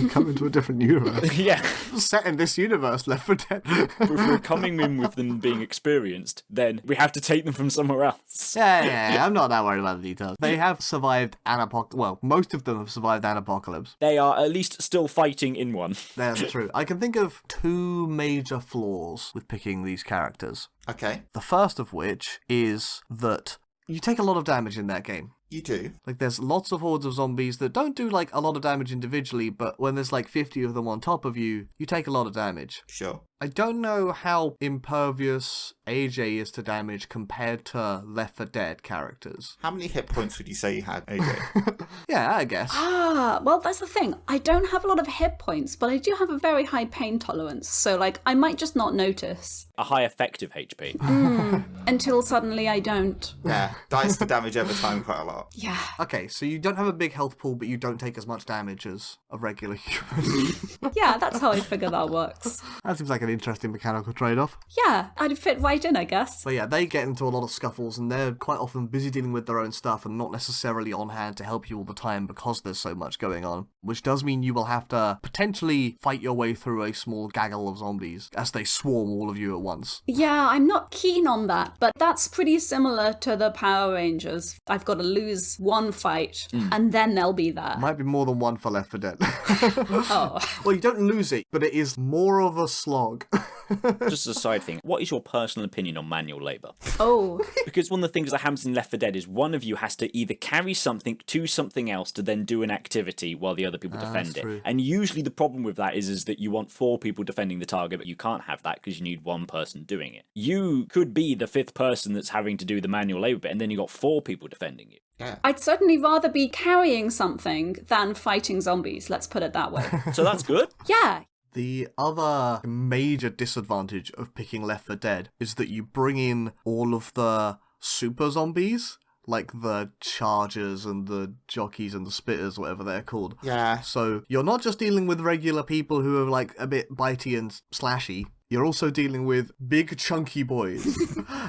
Come into a different universe. Yeah. Set in this universe, Left 4 Dead. If we're coming in with them being experienced, then we have to take them from somewhere else. Yeah, I'm not that worried about the details. They have survived an apocalypse. Well, most of them have survived an apocalypse. They are at least still fighting in one. That's true. I can think of 2 major flaws with picking these characters. Okay. The first of which is that you take a lot of damage in that game. You do. Like, there's lots of hordes of zombies that don't do, like, a lot of damage individually, but when there's, like, 50 of them on top of you, you take a lot of damage. Sure. I don't know how impervious AJ is to damage compared to Left 4 Dead characters. How many hit points would you say you had, AJ? Yeah, I guess. Well, that's the thing. I don't have a lot of hit points, but I do have a very high pain tolerance. So, like, I might just not notice. A high effective HP. Until suddenly I don't. Yeah, dice to damage over time quite a lot. Yeah. Okay, so you don't have a big health pool, but you don't take as much damage as a regular human. Yeah, that's how I figure that works. That seems like an interesting mechanical trade-off. Yeah, I'd fit right in, I guess. So yeah, they get into a lot of scuffles, and they're quite often busy dealing with their own stuff and not necessarily on hand to help you all the time because there's so much going on. Which does mean you will have to potentially fight your way through a small gaggle of zombies as they swarm all of you at once. Yeah, I'm not keen on that, but that's pretty similar to the Power Rangers. I've got to lose one fight, and then they'll be there. Might be more than one for Left 4 Dead. Oh. Well, you don't lose it, but it is more of a slog. Just as a side thing, what is your personal opinion on manual labour? Oh. Because one of the things that happens in Left 4 Dead is one of you has to either carry something to something else to then do an activity while the other people defend that's it. true. And usually the problem with that is that you want 4 people defending the target, but you can't have that because you need one person doing it. You could be the 5th person that's having to do the manual labour bit, and then you got 4 people defending you. Yeah. I'd certainly rather be carrying something than fighting zombies, let's put it that way. So that's good. Yeah. The other major disadvantage of picking Left 4 Dead is that you bring in all of the super zombies, like the chargers and the jockeys and the spitters, whatever they're called. Yeah. So you're not just dealing with regular people who are like a bit bitey and slashy. You're also dealing with big chunky boys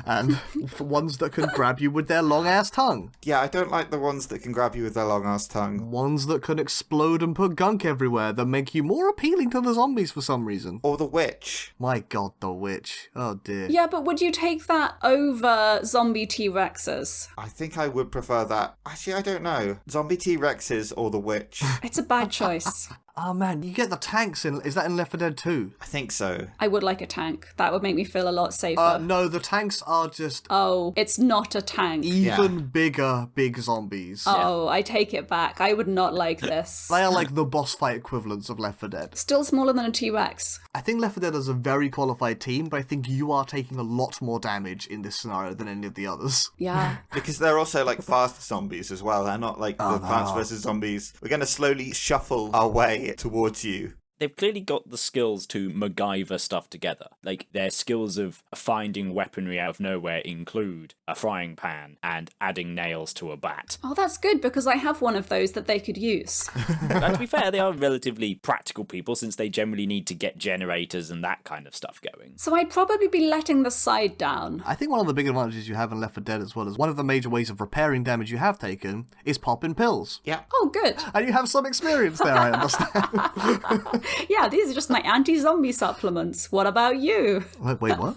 and ones that can grab you with their long-ass tongue. Yeah, I don't like the ones that can grab you with their long-ass tongue. Ones that can explode and put gunk everywhere that make you more appealing to the zombies for some reason. Or the witch. My god, the witch. Oh dear. Yeah, but would you take that over zombie T-Rexes? I think I would prefer that. Actually, I don't know. Zombie T-Rexes or the witch. It's a bad choice. Oh man, you get the tanks in. Is that in Left 4 Dead 2? I think so. I would like a tank. That would make me feel a lot safer. No, the tanks are just Oh, it's not a tank. even bigger big zombies. Oh, I take it back. I would not like this. They are like the boss fight equivalents of Left 4 Dead. Still smaller than a T-Rex. I think Left 4 Dead is a very qualified team, but I think you are taking a lot more damage in this scenario than any of the others. Yeah. Because they're also like fast zombies as well. They're not like the Plants vs. Zombies. We're going to slowly shuffle our way towards you. They've clearly got the skills to MacGyver stuff together. Like, their skills of finding weaponry out of nowhere include a frying pan and adding nails to a bat. Oh, that's good, because I have one of those that they could use. And to be fair, they are relatively practical people since they generally need to get generators and that kind of stuff going. So I'd probably be letting the side down. I think one of the big advantages you have in Left 4 Dead as well is one of the major ways of repairing damage you have taken is popping pills. Yeah. Oh, good. And you have some experience there, I understand. Yeah, these are just my anti-zombie supplements. What about you? Wait, what?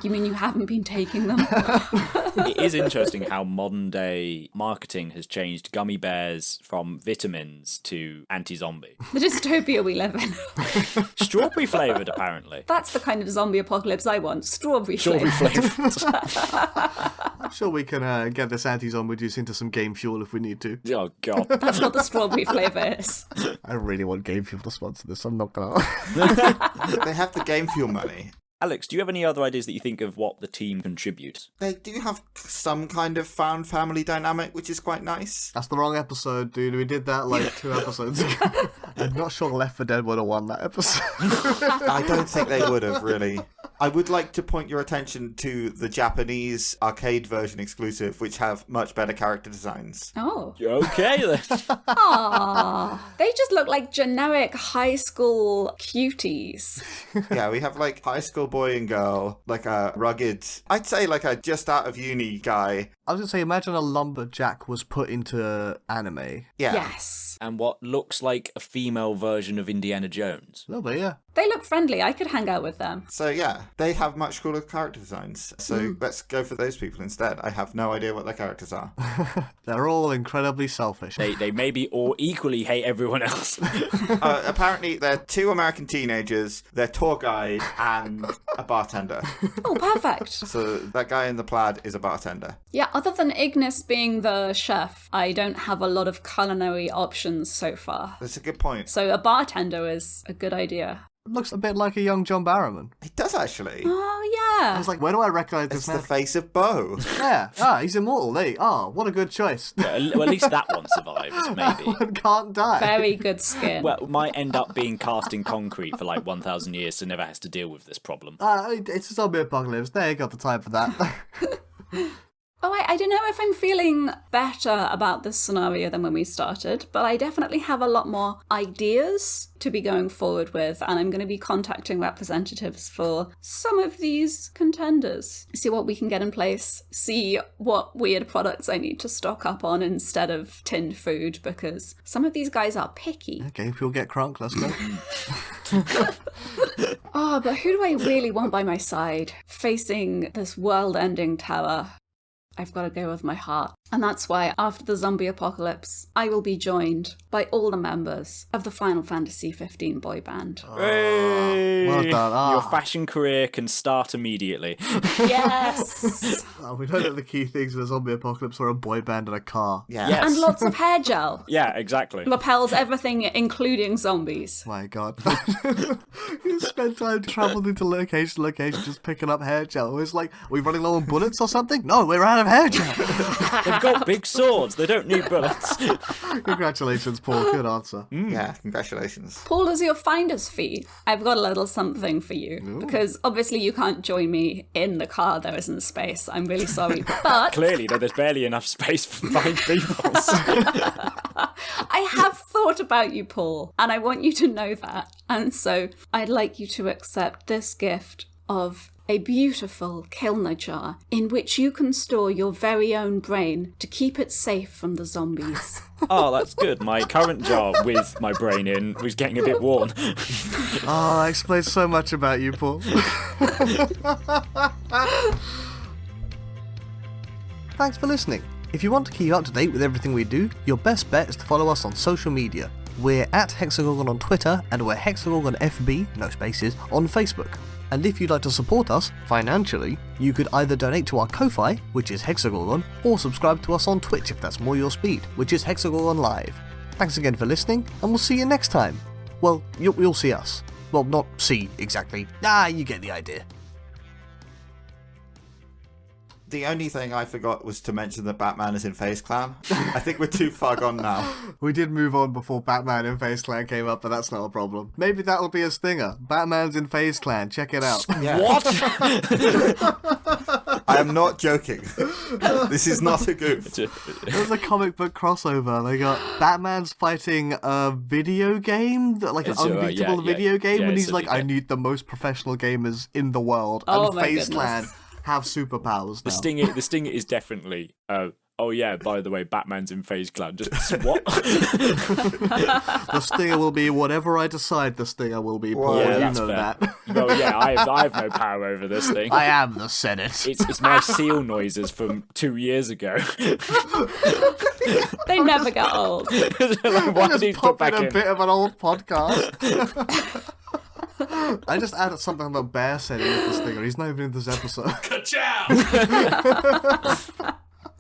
You mean you haven't been taking them? It is interesting how modern day marketing has changed gummy bears from vitamins to anti-zombie. The dystopia we live in. Strawberry flavoured, apparently. That's the kind of zombie apocalypse I want. Strawberry Strawberry flavor. flavoured. I'm sure we can get this anti-zombie juice into some game fuel if we need to. Oh, God. That's what the strawberry flavor is. I really want game fuel to sponsor this, I'm not gonna. They have the game fuel money. Alex, do you have any other ideas that you think of what the team contributes? They do have some kind of found family dynamic, which is quite nice. That's the wrong episode, dude. We did that like 2 episodes ago. I'm not sure Left 4 Dead would have won that episode. I don't think they would have, really. I would like to point your attention to the Japanese arcade version exclusive, which have much better character designs. Oh. Okay, then. Aww. They just look like generic high school cuties. Yeah, we have like high school boy and girl, like a rugged, I'd say like a just out of uni guy. I was gonna say, imagine a lumberjack was put into anime. Yeah. Yes. And what looks like a female version of Indiana Jones. A little bit, yeah. They look friendly. I could hang out with them. So yeah, they have much cooler character designs. So let's go for those people instead. I have no idea what their characters are. They're all incredibly selfish. They maybe all equally hate everyone else. Apparently, they're 2 American teenagers, their tour guide, and a bartender. Oh, perfect. So that guy in the plaid is a bartender. Yeah, other than Ignis being the chef, I don't have a lot of culinary options so far. That's a good point. So a bartender is a good idea. Looks a bit like a young John Barrowman. It does actually. Oh, yeah. I was like, where do I recognise It's this the man? face of Bo. Yeah, he's immortal. What a good choice. Well, at least that one survives, maybe. One can't die. Very good skin. Well, might end up being cast in concrete for like 1,000 years, so never has to deal with this problem. It's a zombie apocalypse. They ain't got the time for that. Oh, I don't know if I'm feeling better about this scenario than when we started, but I definitely have a lot more ideas to be going forward with, and I'm going to be contacting representatives for some of these contenders. See what we can get in place, see what weird products I need to stock up on instead of tinned food, because some of these guys are picky. Okay, if you'll get crunk, let's go. Oh, but who do I really want by my side? Facing this world-ending terror, I've got to go with my heart. And that's why, after the zombie apocalypse, I will be joined by all the members of the Final Fantasy XV boy band. Hey! Well done. Your fashion career can start immediately. Yes! We know that the key things in a zombie apocalypse are a boy band and a car. Yeah. Yes. And lots of hair gel. Yeah, exactly. Lapels everything, including zombies. My God. You spend time traveling into location to location just picking up hair gel. It's like, are we running low on bullets or something? No, we're out of hair gel. They've got big swords. They don't need bullets. Congratulations, Paul. Good answer. Yeah, congratulations. Paul, as your finder's fee, I've got a little something for you. Because obviously you can't join me in the car, there isn't space. I'm really sorry. But Clearly, though, there's barely enough space for 5 people. I have thought about you, Paul, and I want you to know that. And so I'd like you to accept this gift of a beautiful Kilner jar in which you can store your very own brain to keep it safe from the zombies. Oh, that's good. My current jar with my brain in was getting a bit worn. Oh, that explains so much about you, Paul. Thanks for listening. If you want to keep up to date with everything we do, your best bet is to follow us on social media. We're at Hexagorgon on Twitter, and we're Hexagorgon FB, no spaces, on Facebook. And if you'd like to support us financially, you could either donate to our Ko-Fi, which is Hexagorgon, or subscribe to us on Twitch if that's more your speed, which is Hexagorgon Live. Thanks again for listening, and we'll see you next time. Well, you'll see us. Well, not see, exactly. You get the idea. The only thing I forgot was to mention that Batman is in FaZe Clan. I think we're too far gone now. We did move on before Batman in FaZe Clan came up, but that's not a problem. Maybe that'll be a stinger. Batman's in FaZe Clan, check it out. Yeah. What? I am not joking. This is not a goof. There's a comic book crossover. They got Batman's fighting a video game, like an It's, unbeatable yeah, video game, yeah, and it's he's a like, video. I need the most professional gamers in the world. Oh and my FaZe goodness. Clan have superpowers now. The stinger is definitely. Oh yeah, by the way, Batman's in FaZe Clan. Just what? The stinger will be whatever I decide the stinger will be, Paul. Yeah, you that's know fair. that. Well, yeah, I have no power over this thing. I am the Senate. It's my seal noises from 2 years ago. They never get old. Like, why did he Just put pop back in a in? bit of an old podcast. I just added something about Bear said in the stinger. He's not even in this episode. Ka-chow!